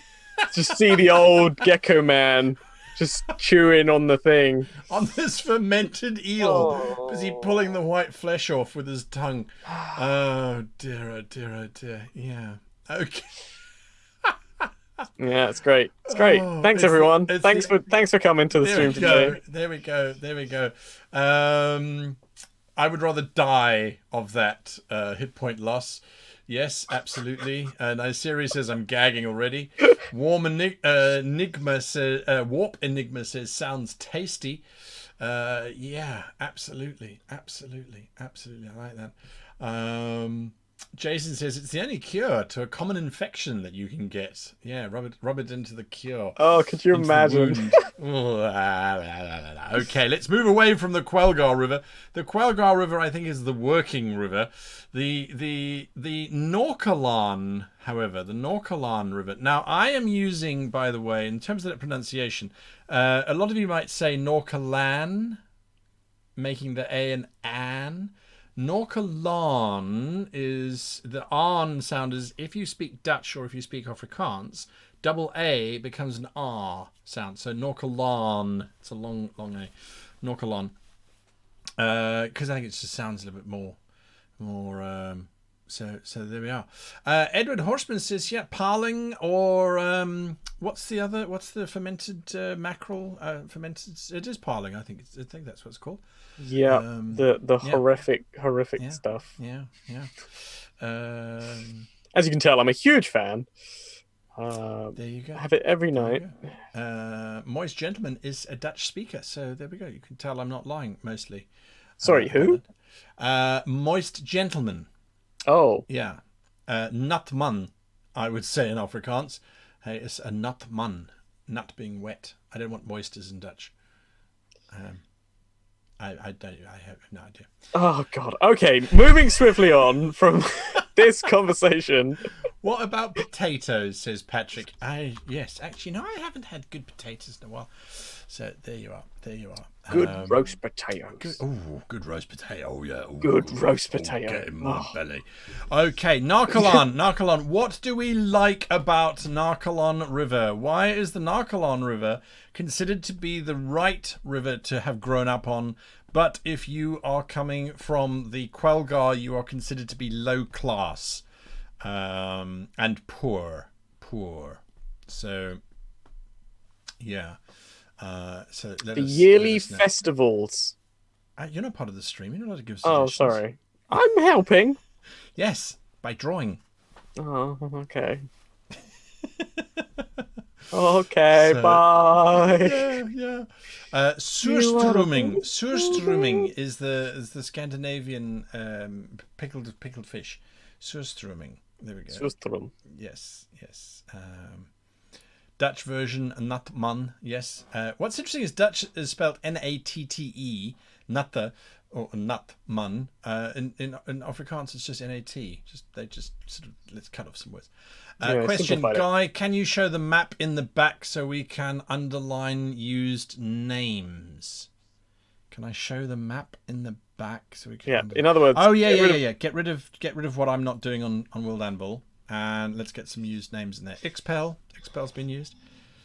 the old gecko man just chewing on the thing. On this fermented eel, busy pulling the white flesh off with his tongue. Oh dear, oh dear, oh dear. Yeah. Okay. Yeah, it's great. It's great. Oh, Thanks, it's everyone. the- it's Thanks the- for coming to the There we stream go. today. There we go. There we go. I would rather die of that hit point loss. Yes, absolutely. And Siri says I'm gagging already. Warp Enigma says sounds tasty. Yeah, absolutely. I like that. Jason says it's the only cure to a common infection that you can get. Yeah, rub it into the cure. Oh, could you Into the imagine? wound. Okay, let's move away from the Quelgar River. The Quelgar River, I think, is the working river. The Norcalan, however, the Norcalan River. Now, I am using, by the way, in terms of that pronunciation, a lot of you might say Norcalan, making the A an an. Norcalan is the an sound is if you speak Dutch or if you speak Afrikaans, double A becomes an R sound. So Norcalan, it's a long A. Norcalan. Because I think it just sounds a little bit more so there we are. Edward Horseman says, yeah, parling or what's the fermented mackerel? Fermented, it is parling, I think that's what it's called. Yeah, the yeah. horrific stuff. Yeah. As you can tell, I'm a huge fan. There you go. Have it every night. Moist Gentleman is a Dutch speaker, so there we go. You can tell I'm not lying mostly. Sorry, who? Moist Gentleman. Oh. Yeah. Nutman, I would say in Afrikaans. Hey, it's a nutman. Nut being wet. I don't want moist as in Dutch. I have no idea. Oh God. Okay, moving swiftly on from this conversation. What about potatoes? Says Patrick. Yes, actually, no, I haven't had good potatoes in a while. So there you are. Good roast potatoes. Good roast potato. Oh yeah. Ooh, Good roast potato. Get in my belly. Okay, Narcolan. What do we like about Narcolan River? Why is the Narcolan River considered to be the right river to have grown up on? But if you are coming from the Quelgar, you are considered to be low class and poor. So, yeah. So the yearly festivals. You're not part of the stream. You're not allowed to give suggestions. Oh, sorry. I'm helping. Yes, by drawing. Oh, okay. Okay, so, bye. Yeah. Surströmming is the Scandinavian pickled fish. Surströmming. There we go. Surström. Yes. Dutch version, Natman. Yes. What's interesting is Dutch is spelled Natte, Natte, or Natman. In Afrikaans, it's just Nat. They just sort of let's cut off some words. Question, Guy, can you show the map in the back so we can underline used names? Can I show the map in the back so we can? Yeah. In other words. Oh yeah. Get rid of what I'm not doing on World Anvil, and let's get some used names in there. Xpel's been used.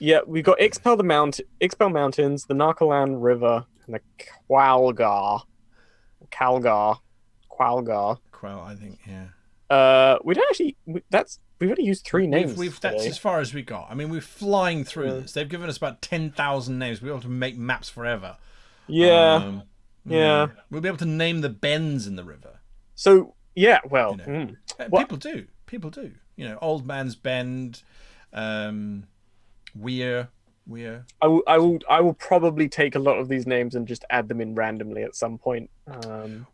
Yeah, we've got Ixpel Mountains, the Narcolan River, and the Calgar. Quell, I think, yeah. We don't actually. We've only used three names That's today. as far as we got. I mean, we're flying through Yeah. this. They've given us about 10,000 names. We'll be able to make maps forever. Yeah, Um, yeah. We'll be able to name the bends in the river. So yeah, well, You know, What- people do. People do. You know, Old Man's Bend, Weir. I will probably take a lot of these names and just add them in randomly at some point.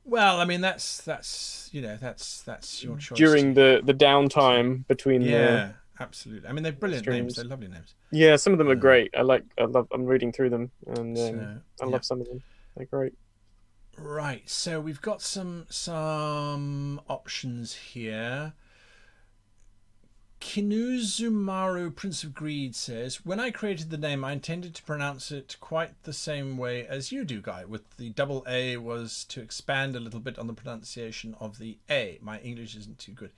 Well, I mean, that's you know, that's your choice. During the downtime between Yeah, absolutely. I mean, they're brilliant names. streams. They're lovely names. Yeah, some of them are great. I love. I'm reading through them, and I yeah. love some of them. They're great. Right, so we've got some options here. Kinuzumaru, Prince of Greed, says, when I created the name, I intended to pronounce it quite the same way as you do, Guy, with the double A was to expand a little bit on the pronunciation of the A. My English isn't too good.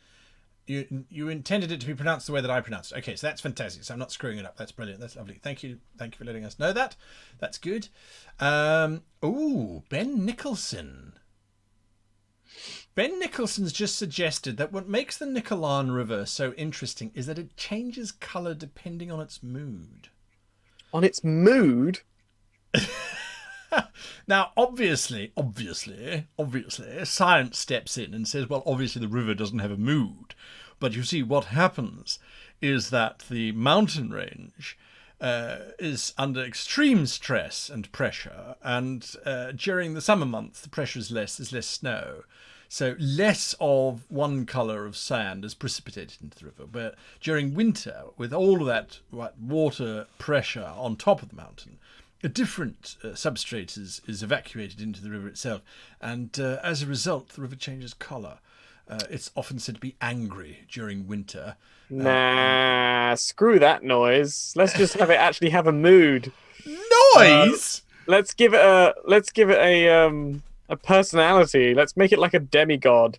You intended it to be pronounced the way that I pronounced it. Okay, so that's fantastic. So I'm not screwing it up. That's brilliant. That's lovely. Thank you for letting us know that. That's good. Ben Nicholson. Ben Nicholson's just suggested that what makes the Nicolan River so interesting is that it changes colour depending on its mood. On its mood? Now, obviously, science steps in and says, well, obviously the river doesn't have a mood. But you see, what happens is that the mountain range is under extreme stress and pressure. And during the summer months, the pressure is less, there's less snow. So less of one colour of sand is precipitated into the river. But during winter, with all of that water pressure on top of the mountain, a different substrate is evacuated into the river itself. And as a result, the river changes colour. It's often said to be angry during winter. Nah, screw that noise. Let's just have it actually have a mood. Noise? Let's give it a personality. Let's make it like a demigod.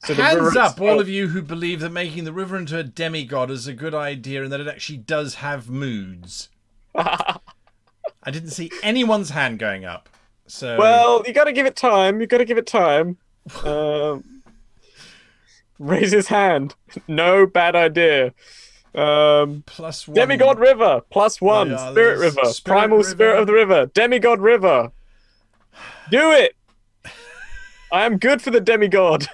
So hands up, all of you who believe that making the river into a demigod is a good idea and that it actually does have moods. I didn't see anyone's hand going up. So well, you got to give it time. Raise his hand. No bad idea. +1 Demigod River +1 Spirit River, Primal River. Spirit of the River, Demigod River. Do it. I am good for the demigod.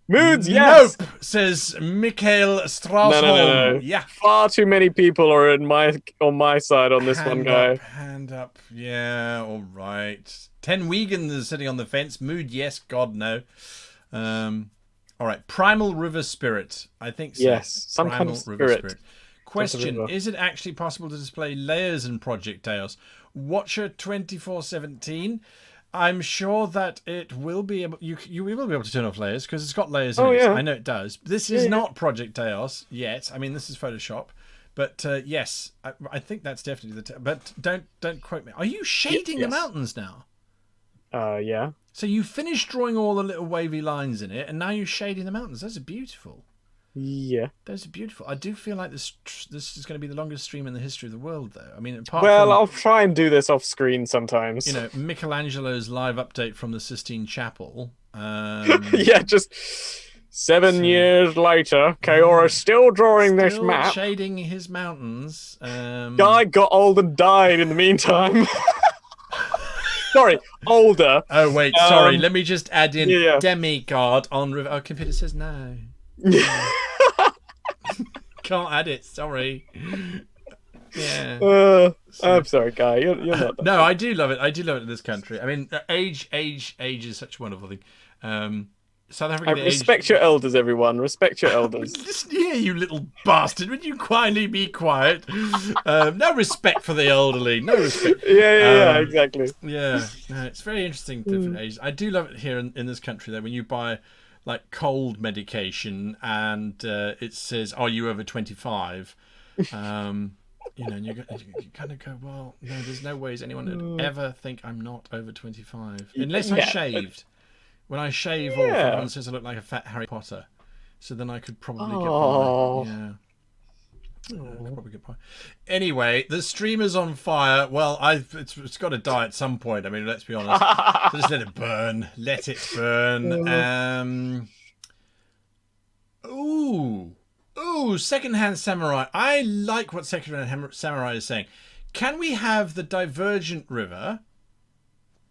Moods, yes. Nope, says Mikhail Straussholm. No. Yeah. Far too many people are on my side on this one, guy. Hand up. Yeah, all right. 10 Wiegans is sitting on the fence. Mood, yes. God, no. All right. Primal River Spirit. I think so. Yes, some kind of spirit. Question, is it actually possible to display layers in Project Taos? Watcher 2417. I'm sure that it will be able. You will be able to turn off layers because it's got layers in it. Yeah. I know it does. This is not Project Taos yet. I mean, this is Photoshop, but yes, I think that's definitely the. But don't quote me. Are you shading the mountains now? Yeah. So you finished drawing all the little wavy lines in it, and now you're shading the mountains. Those are beautiful. Yeah. Those are beautiful. I do feel like this is going to be the longest stream in the history of the world, though. I mean, I'll try and do this off screen sometimes. You know, Michelangelo's live update from the Sistine Chapel. Yeah, just 7 years later, Kaora's still drawing this map. Shading his mountains. Guy got old and died in the meantime. Sorry, older. Oh, wait, sorry. Let me just add in demigod on river. Oh, computer says no. Can't add it, sorry. Yeah. I'm sorry, Guy. You're not. No, I do love it. I do love it in this country. I mean, age is such a wonderful thing. South Africa. Respect your elders, everyone. Respect your elders. Listen here, you little bastard. Would you kindly be quiet? No respect for the elderly. No respect. Yeah, exactly. Yeah, no, it's very interesting. Different ages. I do love it here in this country, though, when you buy like cold medication and it says, "Are you over 25?" You know, and you kind of go, "Well, no, there's no ways anyone would ever think I'm not over 25 unless I shaved." When I shave off, Yeah. everyone says I look like a fat Harry Potter. So then I could probably get by. Oh. Yeah. Probably get by. Anyway, the stream is on fire. Well, it's got to die at some point. I mean, let's be honest. So just let it burn. Let it burn. Ooh, Secondhand Samurai. I like what Secondhand Samurai is saying. Can we have the Divergent River?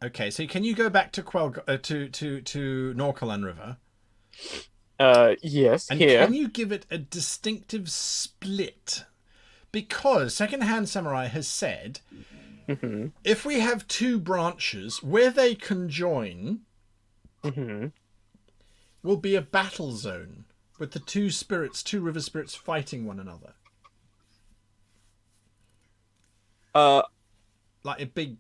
Okay, so can you go back to to Norcalan River? Yes, And here. can you give it a distinctive split? Because Secondhand Samurai has said, if we have two branches where they conjoin, will be a battle zone with the two river spirits fighting one another. Like a big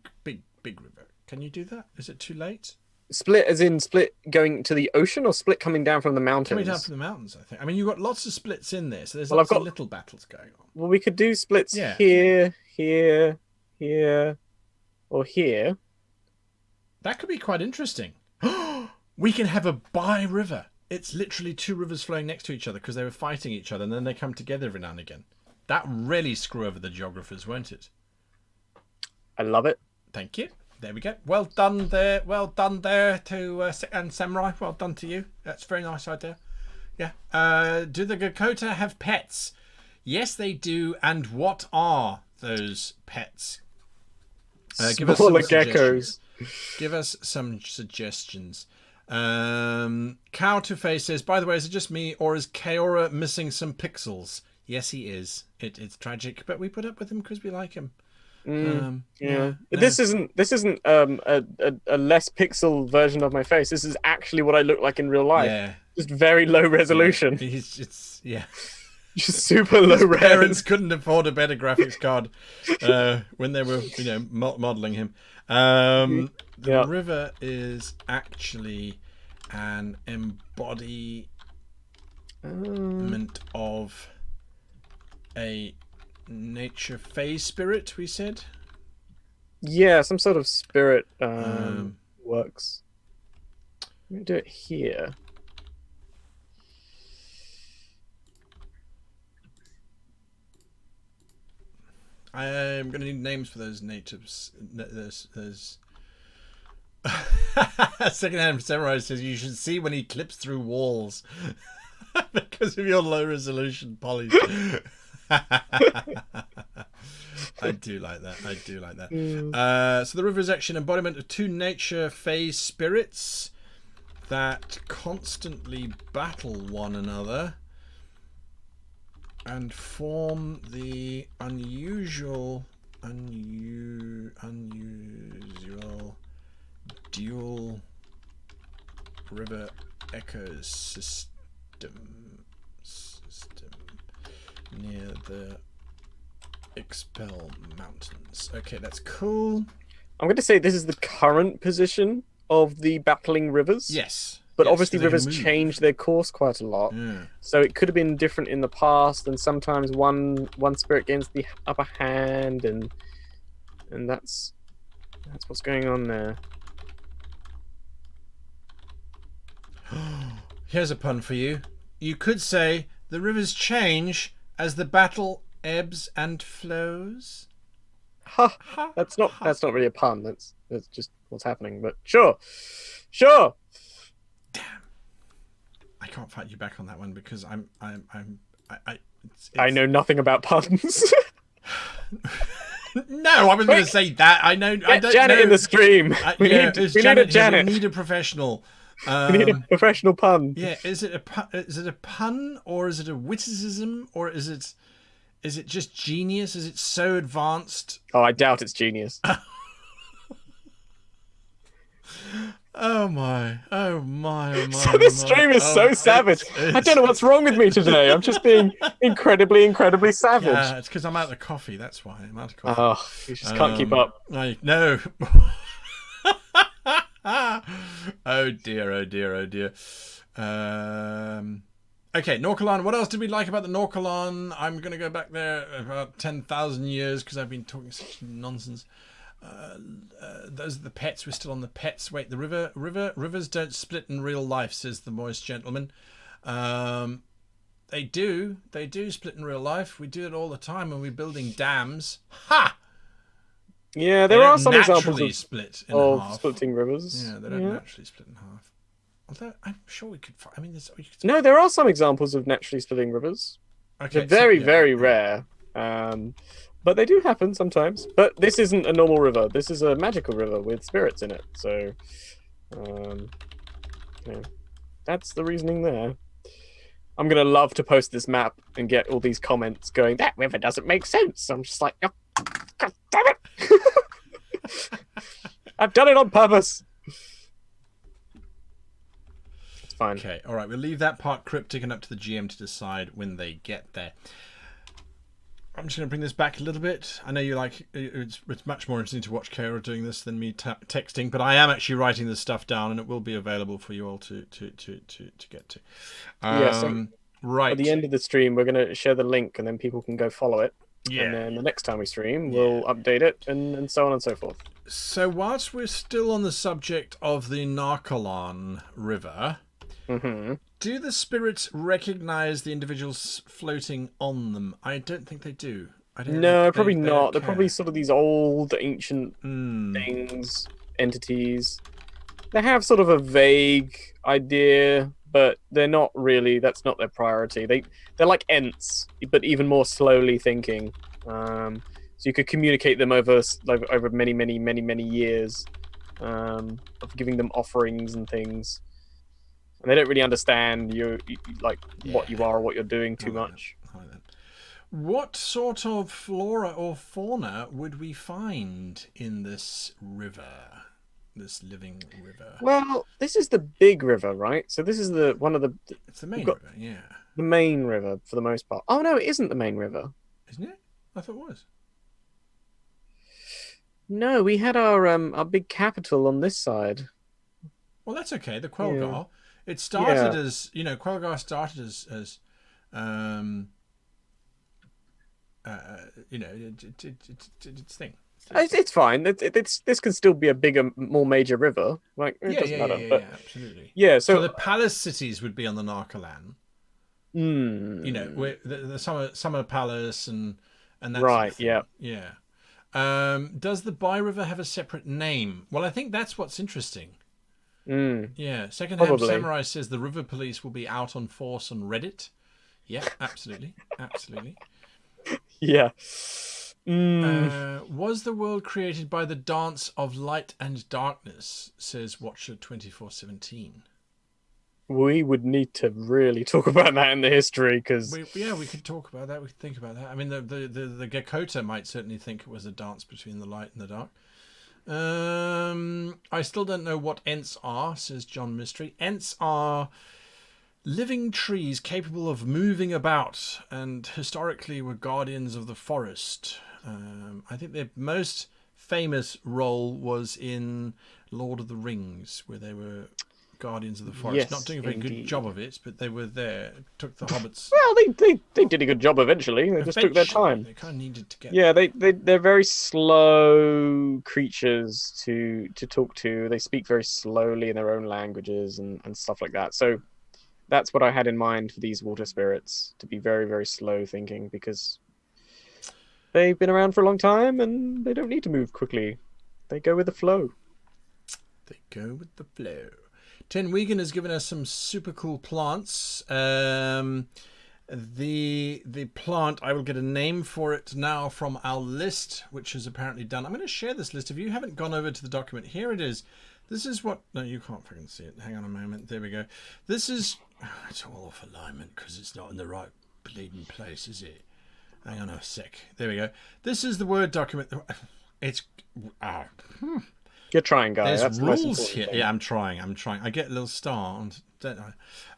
river. Can you do that? Is it too late? Split as in split going to the ocean, or split coming down from the mountains? Coming down from the mountains, I think. I mean, you've got lots of splits in there, so there's Well, lots of little battles going on. Well, we could do splits here, or here. That could be quite interesting. We can have a bi-river. It's literally two rivers flowing next to each other because they were fighting each other, and then they come together every now and again. That really screw over the geographers, won't it? I love it. Thank you. There we go. Well done there. Well done there to and Samurai. Well done to you. That's a very nice idea. Yeah. Do the Gokota have pets? Yes, they do. And what are those pets? Give us some geckos. Give us some suggestions. Cow to Face says, by the way, is it just me or is Kaora missing some pixels? Yes, he is. It's tragic, but we put up with him because we like him. Yeah. This isn't a less pixel version of my face. This is actually what I look like in real life. Yeah. Just very low resolution. Yeah. Just super low res. Parents couldn't afford a better graphics card when they were, modeling him. The river is actually an embodiment of a nature phase spirit, we said. Yeah, some sort of spirit works. Let me do it here. I'm going to need names for those natives. There's Secondhand Samurai says you should see when he clips through walls because of your low resolution polys. I do like that. So the river is actually an embodiment of two nature phase spirits that constantly battle one another and form the unusual dual river ecosystem near the Expel Mountains. Okay, that's cool. I'm going to say this is the current position of the battling rivers. Yes. But obviously rivers change their course quite a lot. Yeah. So it could have been different in the past, and sometimes one spirit gains the upper hand, and that's what's going on there. Here's a pun for you. You could say the rivers change as the battle ebbs and flows. Ha! That's not really a pun. That's just what's happening. But sure. Damn. I can't fight you back on that one because I know nothing about puns. No, I was going to say that. I know. I don't Janet know. In the stream. We need Janet. We need a professional. We need a professional pun. Yeah, is it a pun or is it a witticism or is it just genius? Is it so advanced? Oh, I doubt it's genius. Oh my. So this stream is so savage. I don't know what's wrong with me today. I'm just being incredibly savage. Yeah, it's because I'm out of coffee. That's why I'm out of coffee. Oh, you just can't keep up. No. Oh dear. Okay, Norcalan. What else did we like about the Norcalan? I'm going to go back there about 10,000 years because I've been talking such nonsense. Those are the pets. We're still on the pets. Wait, the rivers don't split in real life, says the moist gentleman. They do split in real life. We do it all the time when we're building dams. Ha! Yeah, They there are don't some examples naturally of, split in of half. splitting rivers. Yeah, they don't naturally split in half. Although I'm sure we could find. I mean, No, there are some examples of naturally splitting rivers. Okay, They're very, yeah. very rare. But they do happen sometimes. But this isn't a normal river. This is a magical river with spirits in it. So, yeah, that's the reasoning there. I'm gonna love to post this map and get all these comments going, that river doesn't make sense. I'm just like, oh, God damn it! I've done it on purpose. It's fine. Okay, all right. We'll leave that part cryptic and up to the GM to decide when they get there. I'm just going to bring this back a little bit. I know you like it's much more interesting to watch Kara doing this than me texting, but I am actually writing this stuff down, and it will be available for you all to get to. So right. At the end of the stream, we're going to share the link, and then people can go follow it. Yeah. And then the next time we stream, we'll update it, and so on and so forth. So whilst we're still on the subject of the Narcolan River, do the spirits recognize the individuals floating on them? I don't think they do. No, probably not. They're probably sort of these old, ancient things, entities. They have sort of a vague idea, but they're not really. That's not their priority. They're like Ents, but even more slowly thinking. So you could communicate them over many years of giving them offerings and things. And they don't really understand what you are or what you're doing too much. What sort of flora or fauna would we find in this river, this living river? Well, this is the big river, right? So this is It's the main river, yeah. The main river for the most part. Oh no, it isn't the main river, isn't it? I thought it was. No, we had our big capital on this side. Well, that's okay. The Quelgar. Yeah. It started as, Quelgar started as its thing. It's fine. This can still be a bigger, more major river. Like it doesn't matter. But, absolutely. Yeah. So the palace cities would be on the Narcolan. Mm. The summer palace and that. Right. Sort of yeah. Does the Bai River have a separate name? Well, I think that's what's interesting. Yeah. Secondhand Samurai says the river police will be out on force on Reddit. Yeah, absolutely. Yeah. Was the world created by the dance of light and darkness, says Watcher 2417. We would need to really talk about that in the history, because we could talk about that. We could think about that. I mean, the Gakota might certainly think it was a dance between the light and the dark. I still don't know what Ents are, says John Mystery. Ents are living trees capable of moving about, and historically were guardians of the forest. I think their most famous role was in Lord of the Rings, where they were guardians of the forest. Yes, not doing a very good job of it, but they were there. Took the hobbits. Well, they did a good job eventually. They just took their time. They kind of needed to get. Yeah, they're very slow creatures to talk to. They speak very slowly in their own languages and stuff like that. So that's what I had in mind for these water spirits, to be very, very slow thinking, because they've been around for a long time and they don't need to move quickly. They go with the flow. Ten Wigan has given us some super cool plants. The plant, I will get a name for it now from our list, which is apparently done. I'm going to share this list. If you haven't gone over to the document, here it is. This is what... No, you can't fucking see it. Hang on a moment. There we go. This is... it's all off alignment because it's not in the right bleeding place, is it? Hang on a sec. There we go. This is the Word document. It's... You're trying, guy. There's That's the most rules important here. thing. Yeah, I'm trying. I get a little star, don't I?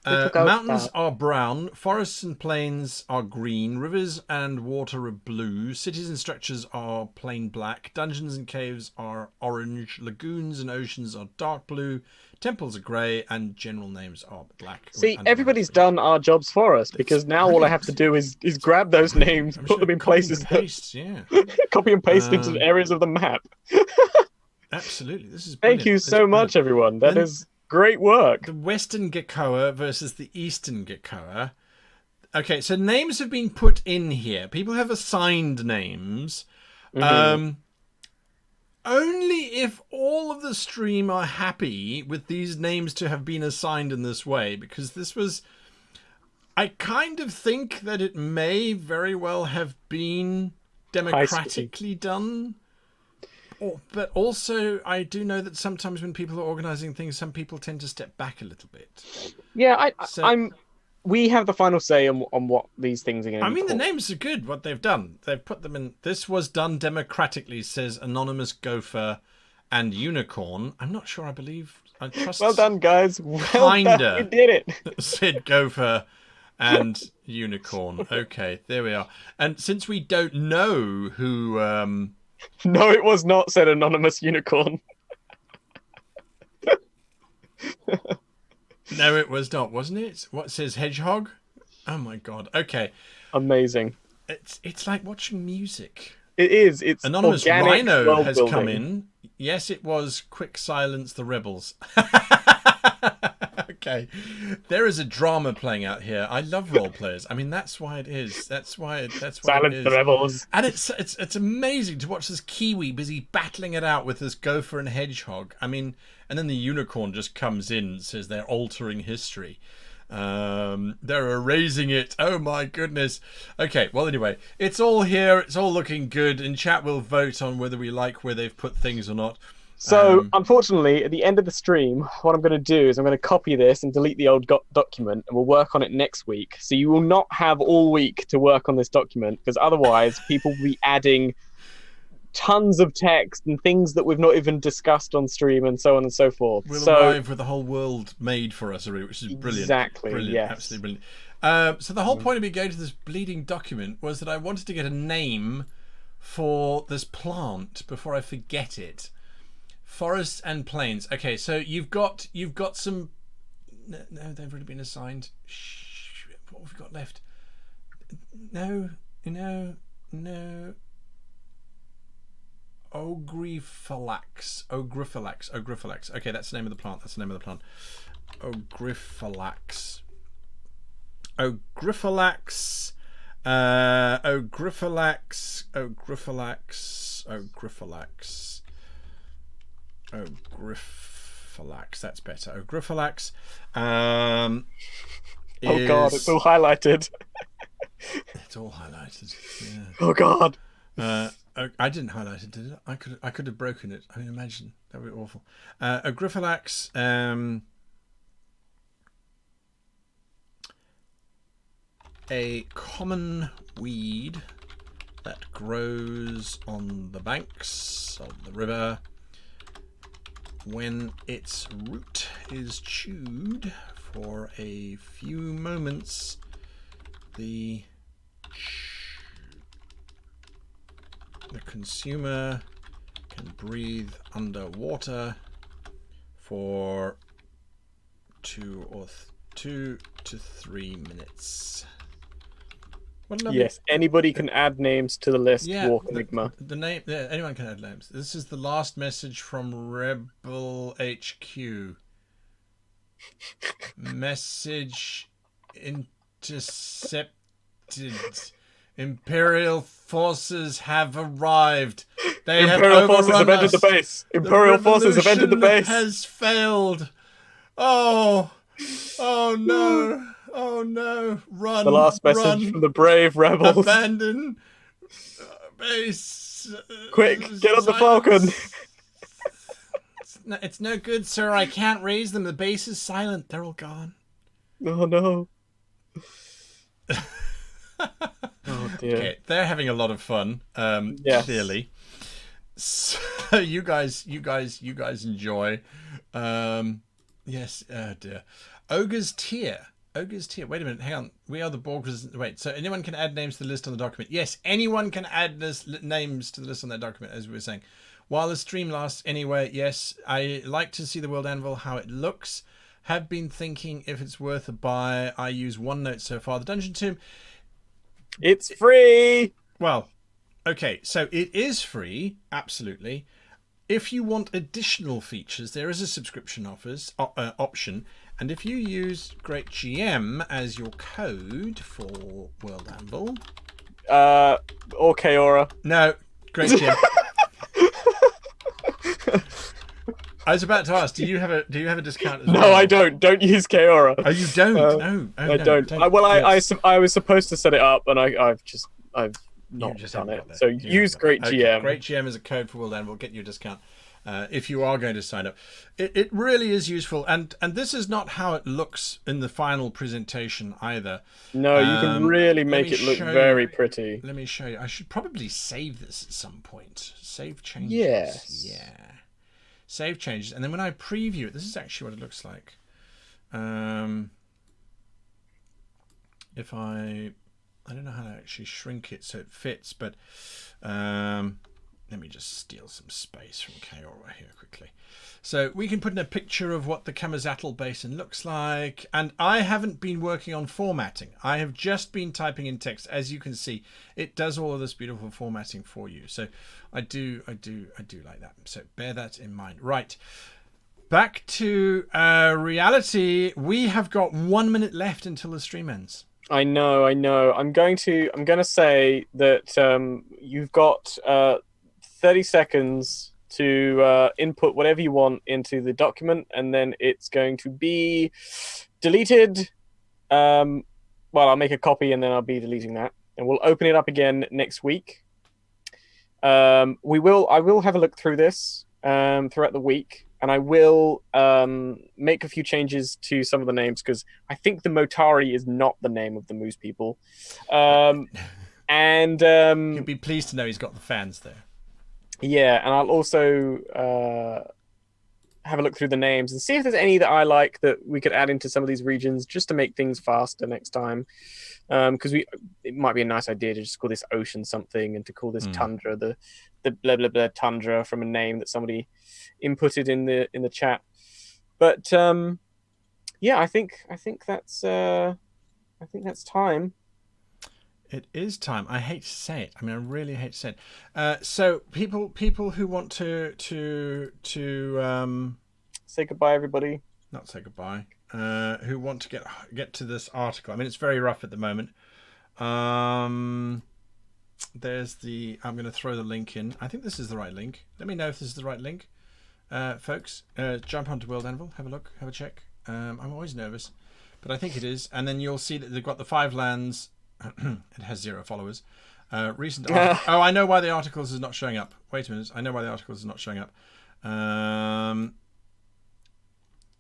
Little gold Mountains star. are brown. Forests and plains are green. Rivers and water are blue. Cities and structures are plain black. Dungeons and caves are orange. Lagoons and oceans are dark blue. Temples are grey, and general names are black. See, everybody's done our jobs for us because now all I have to do is grab those names, put them in places, paste, yeah. copy and paste into areas of the map. Absolutely, this is brilliant. Thank you so much, everyone. That is great work. The Western Geckoa versus the Eastern Geckoa. Okay, so names have been put in here. People have assigned names. Only if all of the stream are happy with these names to have been assigned in this way, because this was... I kind of think that it may very well have been democratically done. But also, I do know that sometimes when people are organising things, some people tend to step back a little bit. Yeah, we have the final say on what these things are going to be. I mean, the names are good, what they've done. They've put them in... This was done democratically, says Anonymous Gopher and Unicorn. I'm not sure, I trust... Well done, guys. Well done. We did it. Said Gopher and Unicorn. Okay, there we are. And since we don't know who... No, it was not, said Anonymous Unicorn. No, it was not, wasn't it? What says Hedgehog? Oh my god. Okay. Amazing. It's like watching music. It is. It's Anonymous Rhino has come in. Yes, it was Quick Silence the Rebels. Okay. There is a drama playing out here. I love role players. I mean, that's why it is. That's why Silence the Rebels. And it's amazing to watch this Kiwi busy battling it out with this Gopher and Hedgehog. I mean, and then the Unicorn just comes in and says they're altering history. They're erasing it. Oh my goodness. Okay, well anyway, it's all here. It's all looking good, and chat will vote on whether we like where they've put things or not. So, unfortunately, at the end of the stream, what I'm going to do is I'm going to copy this and delete the old document, and we'll work on it next week. So you will not have all week to work on this document, because otherwise people will be adding tons of text and things that we've not even discussed on stream and so on and so forth. We'll arrive with the whole world made for us, which is brilliant. Exactly, brilliant, yes. Absolutely brilliant. So the whole point of me going to this bleeding document was that I wanted to get a name for this plant before I forget it. Forests and plains. Okay, so you've got some... No, they've already been assigned. Shh, what have we got left? No. Ogryphalax. Okay, that's the name of the plant. Ogryphalax. Ogryphalax. That's better. Ogryphalax. Oh god, it's all highlighted. It's all highlighted. Yeah. Oh god. I didn't highlight it, did I? I could have broken it. I mean, imagine that would be awful. Ogryphalax. A common weed that grows on the banks of the river. When its root is chewed for a few moments, the consumer can breathe underwater for 2 to 3 minutes. Yes, anybody can add names to the list. Yeah, Walk Enigma. The name. Yeah, anyone can add names. This is the last message from Rebel HQ. Message intercepted. Imperial forces have arrived. Imperial forces have entered the base. Imperial forces have entered the base. Has failed. Oh no. Oh no! Run! The last message from the brave rebels. Abandon base. Quick, get on the Falcon. It's no good, sir. I can't raise them. The base is silent. They're all gone. Oh no. Oh dear. Okay, they're having a lot of fun. Yes. Clearly. So you guys enjoy. Yes, dear. Ogre's Tier. Ogre's Tier. Wait a minute, hang on. We are the Borgers. Wait, so anyone can add names to the list on the document. Yes, anyone can add names to the list on their document, as we were saying. While the stream lasts anyway, yes, I like to see the World Anvil, how it looks. Have been thinking if it's worth a buy. I use OneNote so far. The Dungeon Tomb. It's free! Well, okay, so it is free, absolutely. If you want additional features, there is a subscription option. And if you use Great GM as your code for World Anvil... or Kaora. No, Great GM. I was about to ask, do you have a discount as well? No, I don't. Don't use Kaora. Oh, you don't? No. Oh, I don't. I was supposed to set it up, and I've not just done it. got that. So use Great GM. Great GM is a code for World Anvil. Get you a discount if you are going to sign up. It really is useful, and this is not how it looks in the final presentation either. No, you can really make it look very pretty. Let me show you. I should probably save this at some point. Save changes. Yes. Yeah. Save changes, and then when I preview it, this is actually what it looks like. If I don't know how to actually shrink it so it fits, but let me just steal some space from Kaora here quickly. So we can put in a picture of what the Kamazatl Basin looks like, and I haven't been working on formatting. I have just been typing in text. As you can see, it does all of this beautiful formatting for you. So I do like that. So bear that in mind. Right. Back to reality. We have got 1 minute left until the stream ends. I know. I'm going to say that you've got 30 seconds to input whatever you want into the document, and then it's going to be deleted. Well, I'll make a copy, and then I'll be deleting that, and we'll open it up again next week. I will have a look through this throughout the week, and I will make a few changes to some of the names, because I think the Motari is not the name of the Moose People. And you'll be pleased to know he's got the fans there. Yeah, and I'll also have a look through the names and see if there's any that I like that we could add into some of these regions, just to make things faster next time. Because it might be a nice idea to just call this ocean something, and to call this tundra the blah blah blah tundra from a name that somebody inputted in the chat. But yeah, I think that's time. It is time. I hate to say it. I mean, I really hate to say it. So people who want to say goodbye, everybody. Not say goodbye. Who want to get to this article? I mean, it's very rough at the moment. There's the. I'm going to throw the link in. I think this is the right link. Let me know if this is the right link, folks. Jump onto World Anvil. Have a look. Have a check. I'm always nervous, but I think it is. And then you'll see that they've got the 5 lands. It has 0 followers. Recent. Oh, I know why the articles is not showing up. Wait a minute. I know why the articles is not showing up.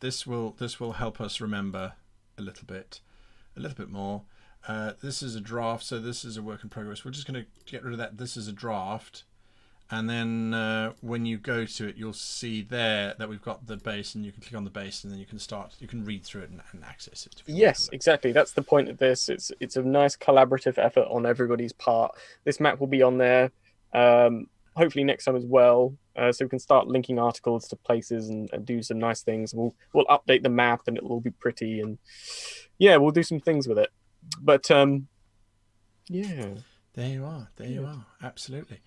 This will help us remember a little bit more. This is a draft, so this is a work in progress. We're just going to get rid of that. This is a draft, and then when you go to it, you'll see there that we've got the base, and you can click on the base, and then you can read through it and access it. Yes, exactly. That's the point of this. It's a nice collaborative effort on everybody's part. This map will be on there, hopefully next time as well, so we can start linking articles to places and do some nice things. We'll update the map, and it'll all be pretty, and yeah, we'll do some things with it. But yeah, there you are. Absolutely.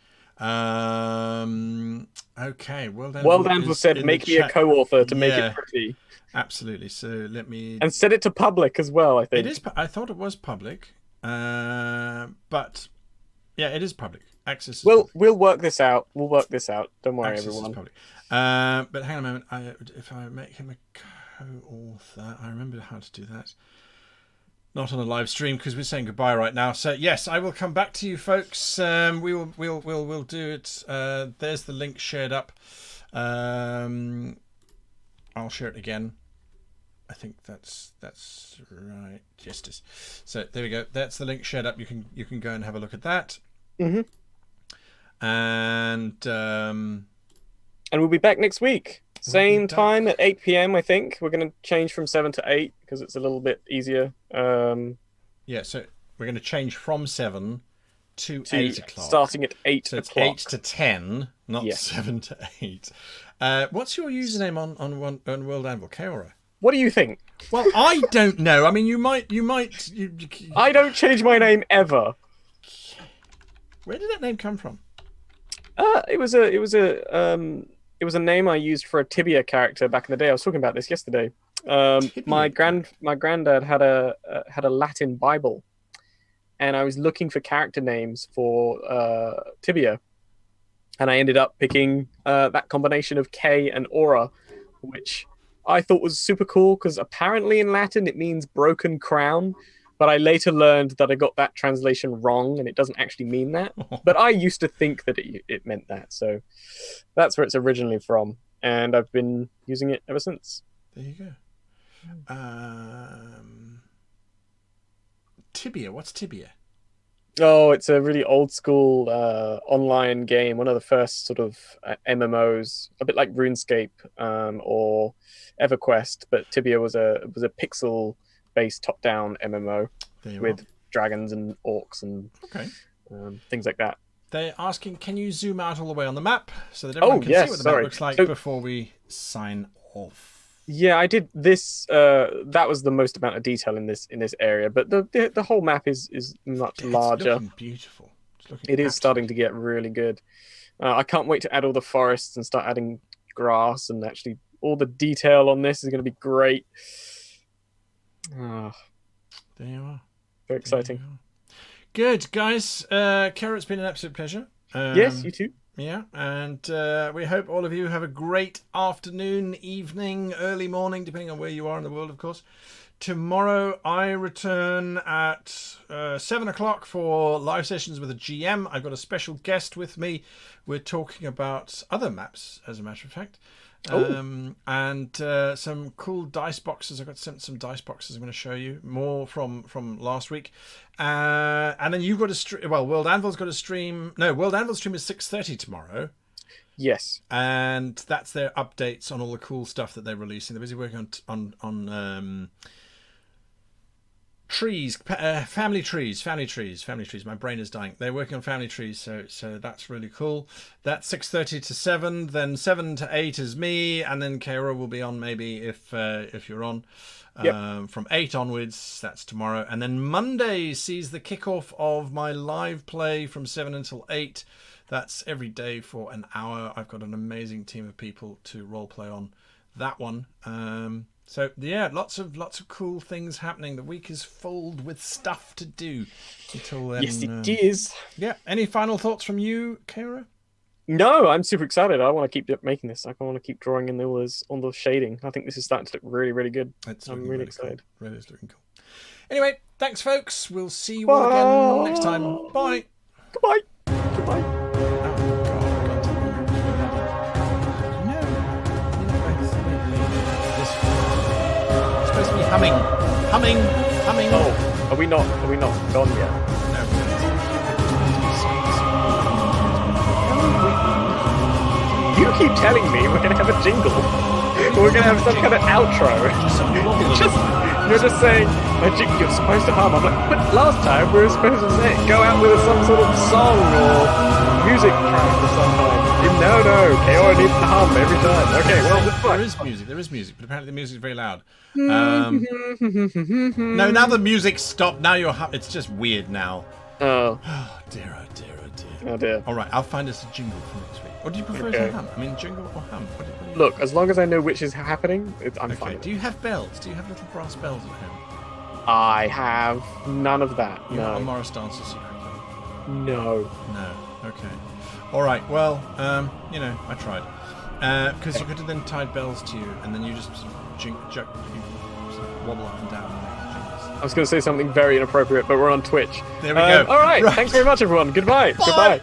Okay. World Anvil said, "Make me a co-author to make it pretty." Absolutely. So let me set it to public as well. I think it is. I thought it was public, but yeah, it is public. Access. We'll work this out. Don't worry, Access everyone. Is public. But hang on a moment. If I make him a co-author, I remember how to do that. Not on a live stream, because we're saying goodbye right now. So yes, I will come back to you, folks. We'll do it. There's the link shared up. I'll share it again. I think that's right. Yes, it is. So there we go. That's the link shared up. You can go and have a look at that. Mm-hmm. And And we'll be back next week. Same back. time at 8 p.m. I think we're going to change from 7 to 8 because it's a little bit easier. Yeah, so we're going to change from 7 to 8 o'clock. Starting at 8 so it's o'clock. 8 to 10, not 7 to 8. What's your username on World Anvil? Kaora? What do you think? Well, I don't know. I mean, you might. I don't change my name ever. Where did that name come from? It was a name I used for a Tibia character back in the day. I was talking about this yesterday. My granddad had a Latin Bible, and I was looking for character names for Tibia, and I ended up picking that combination of K and Aura, which I thought was super cool because apparently in Latin it means broken crown, but I later learned that I got that translation wrong and it doesn't actually mean that. But I used to think that it meant that, so that's where it's originally from, and I've been using it ever since. There you go. Tibia. What's Tibia? Oh, it's a really old school online game. One of the first sort of MMOs, a bit like RuneScape or EverQuest, but Tibia was a pixel-based top-down MMO with dragons and orcs and things like that. They're asking, can you zoom out all the way on the map so that everyone can see what the map looks like before we sign off? Yeah, I did this. That was the most amount of detail in this area, but the whole map is much larger. It's looking beautiful. It is starting to get really good. I can't wait to add all the forests and start adding grass, and actually all the detail on this is going to be great. There you are. Very exciting. Good, guys. Kara, it's been an absolute pleasure. Yes, you too. Yeah, and we hope all of you have a great afternoon, evening, early morning, depending on where you are in the world, of course. Tomorrow I return at 7 o'clock for live sessions with a GM. I've got a special guest with me. We're talking about other maps, as a matter of fact. And some cool dice boxes. I got sent some dice boxes. I'm going to show you more from last week. And then you've got a stream. Well, World Anvil's got a stream. No, World Anvil's stream is 6:30 tomorrow. Yes, and that's their updates on all the cool stuff that they're releasing. They're busy working on trees, family trees. My brain is dying. They're working on family trees, so that's really cool. That's 6:30 to 7. Then 7 to 8 is me, and then Kaora will be on maybe if you're on. From 8 onwards, that's tomorrow, and then Monday sees the kickoff of my live play from 7 until 8. That's every day for an hour. I've got an amazing team of people to role play on that one. So yeah, lots of cool things happening. The week is filled with stuff to do. Until then, yes, it is. Yeah. Any final thoughts from you, Kaora? No, I'm super excited. I want to keep making this. I want to keep drawing in all the shading. I think this is starting to look really, really good. I'm really excited. Cool. Really is looking cool. Anyway, thanks, folks. We'll see you all again next time. Bye. Goodbye. Goodbye. Humming. Oh, are we not gone yet? No. You keep telling me we're gonna have a jingle. We're gonna have some kind of outro. You're just saying you're supposed to hum. I'm like, but last time we were supposed to go out with some sort of song or music track or something. No, Kaora needs to hum every time. Okay, well, there is music, but apparently the music is very loud. No, now the music's stopped. Now it's just weird now. Oh dear. Oh dear. All right, I'll find us a jingle for next week. Or do you prefer to hum? I mean, jingle or hum? What do you Look, as long as I know which is happening, I'm fine. Do you have bells? Do you have little brass bells at home? I have none of that. You're no. not a Morris Dancer secret though? No. Okay. All right. Well, I tried because you could have then tied bells to you, and then you just sort of wobble up and down. I was going to say something very inappropriate, but we're on Twitch. There we go. All right. Thanks very much, everyone. Goodbye. Bye. Goodbye.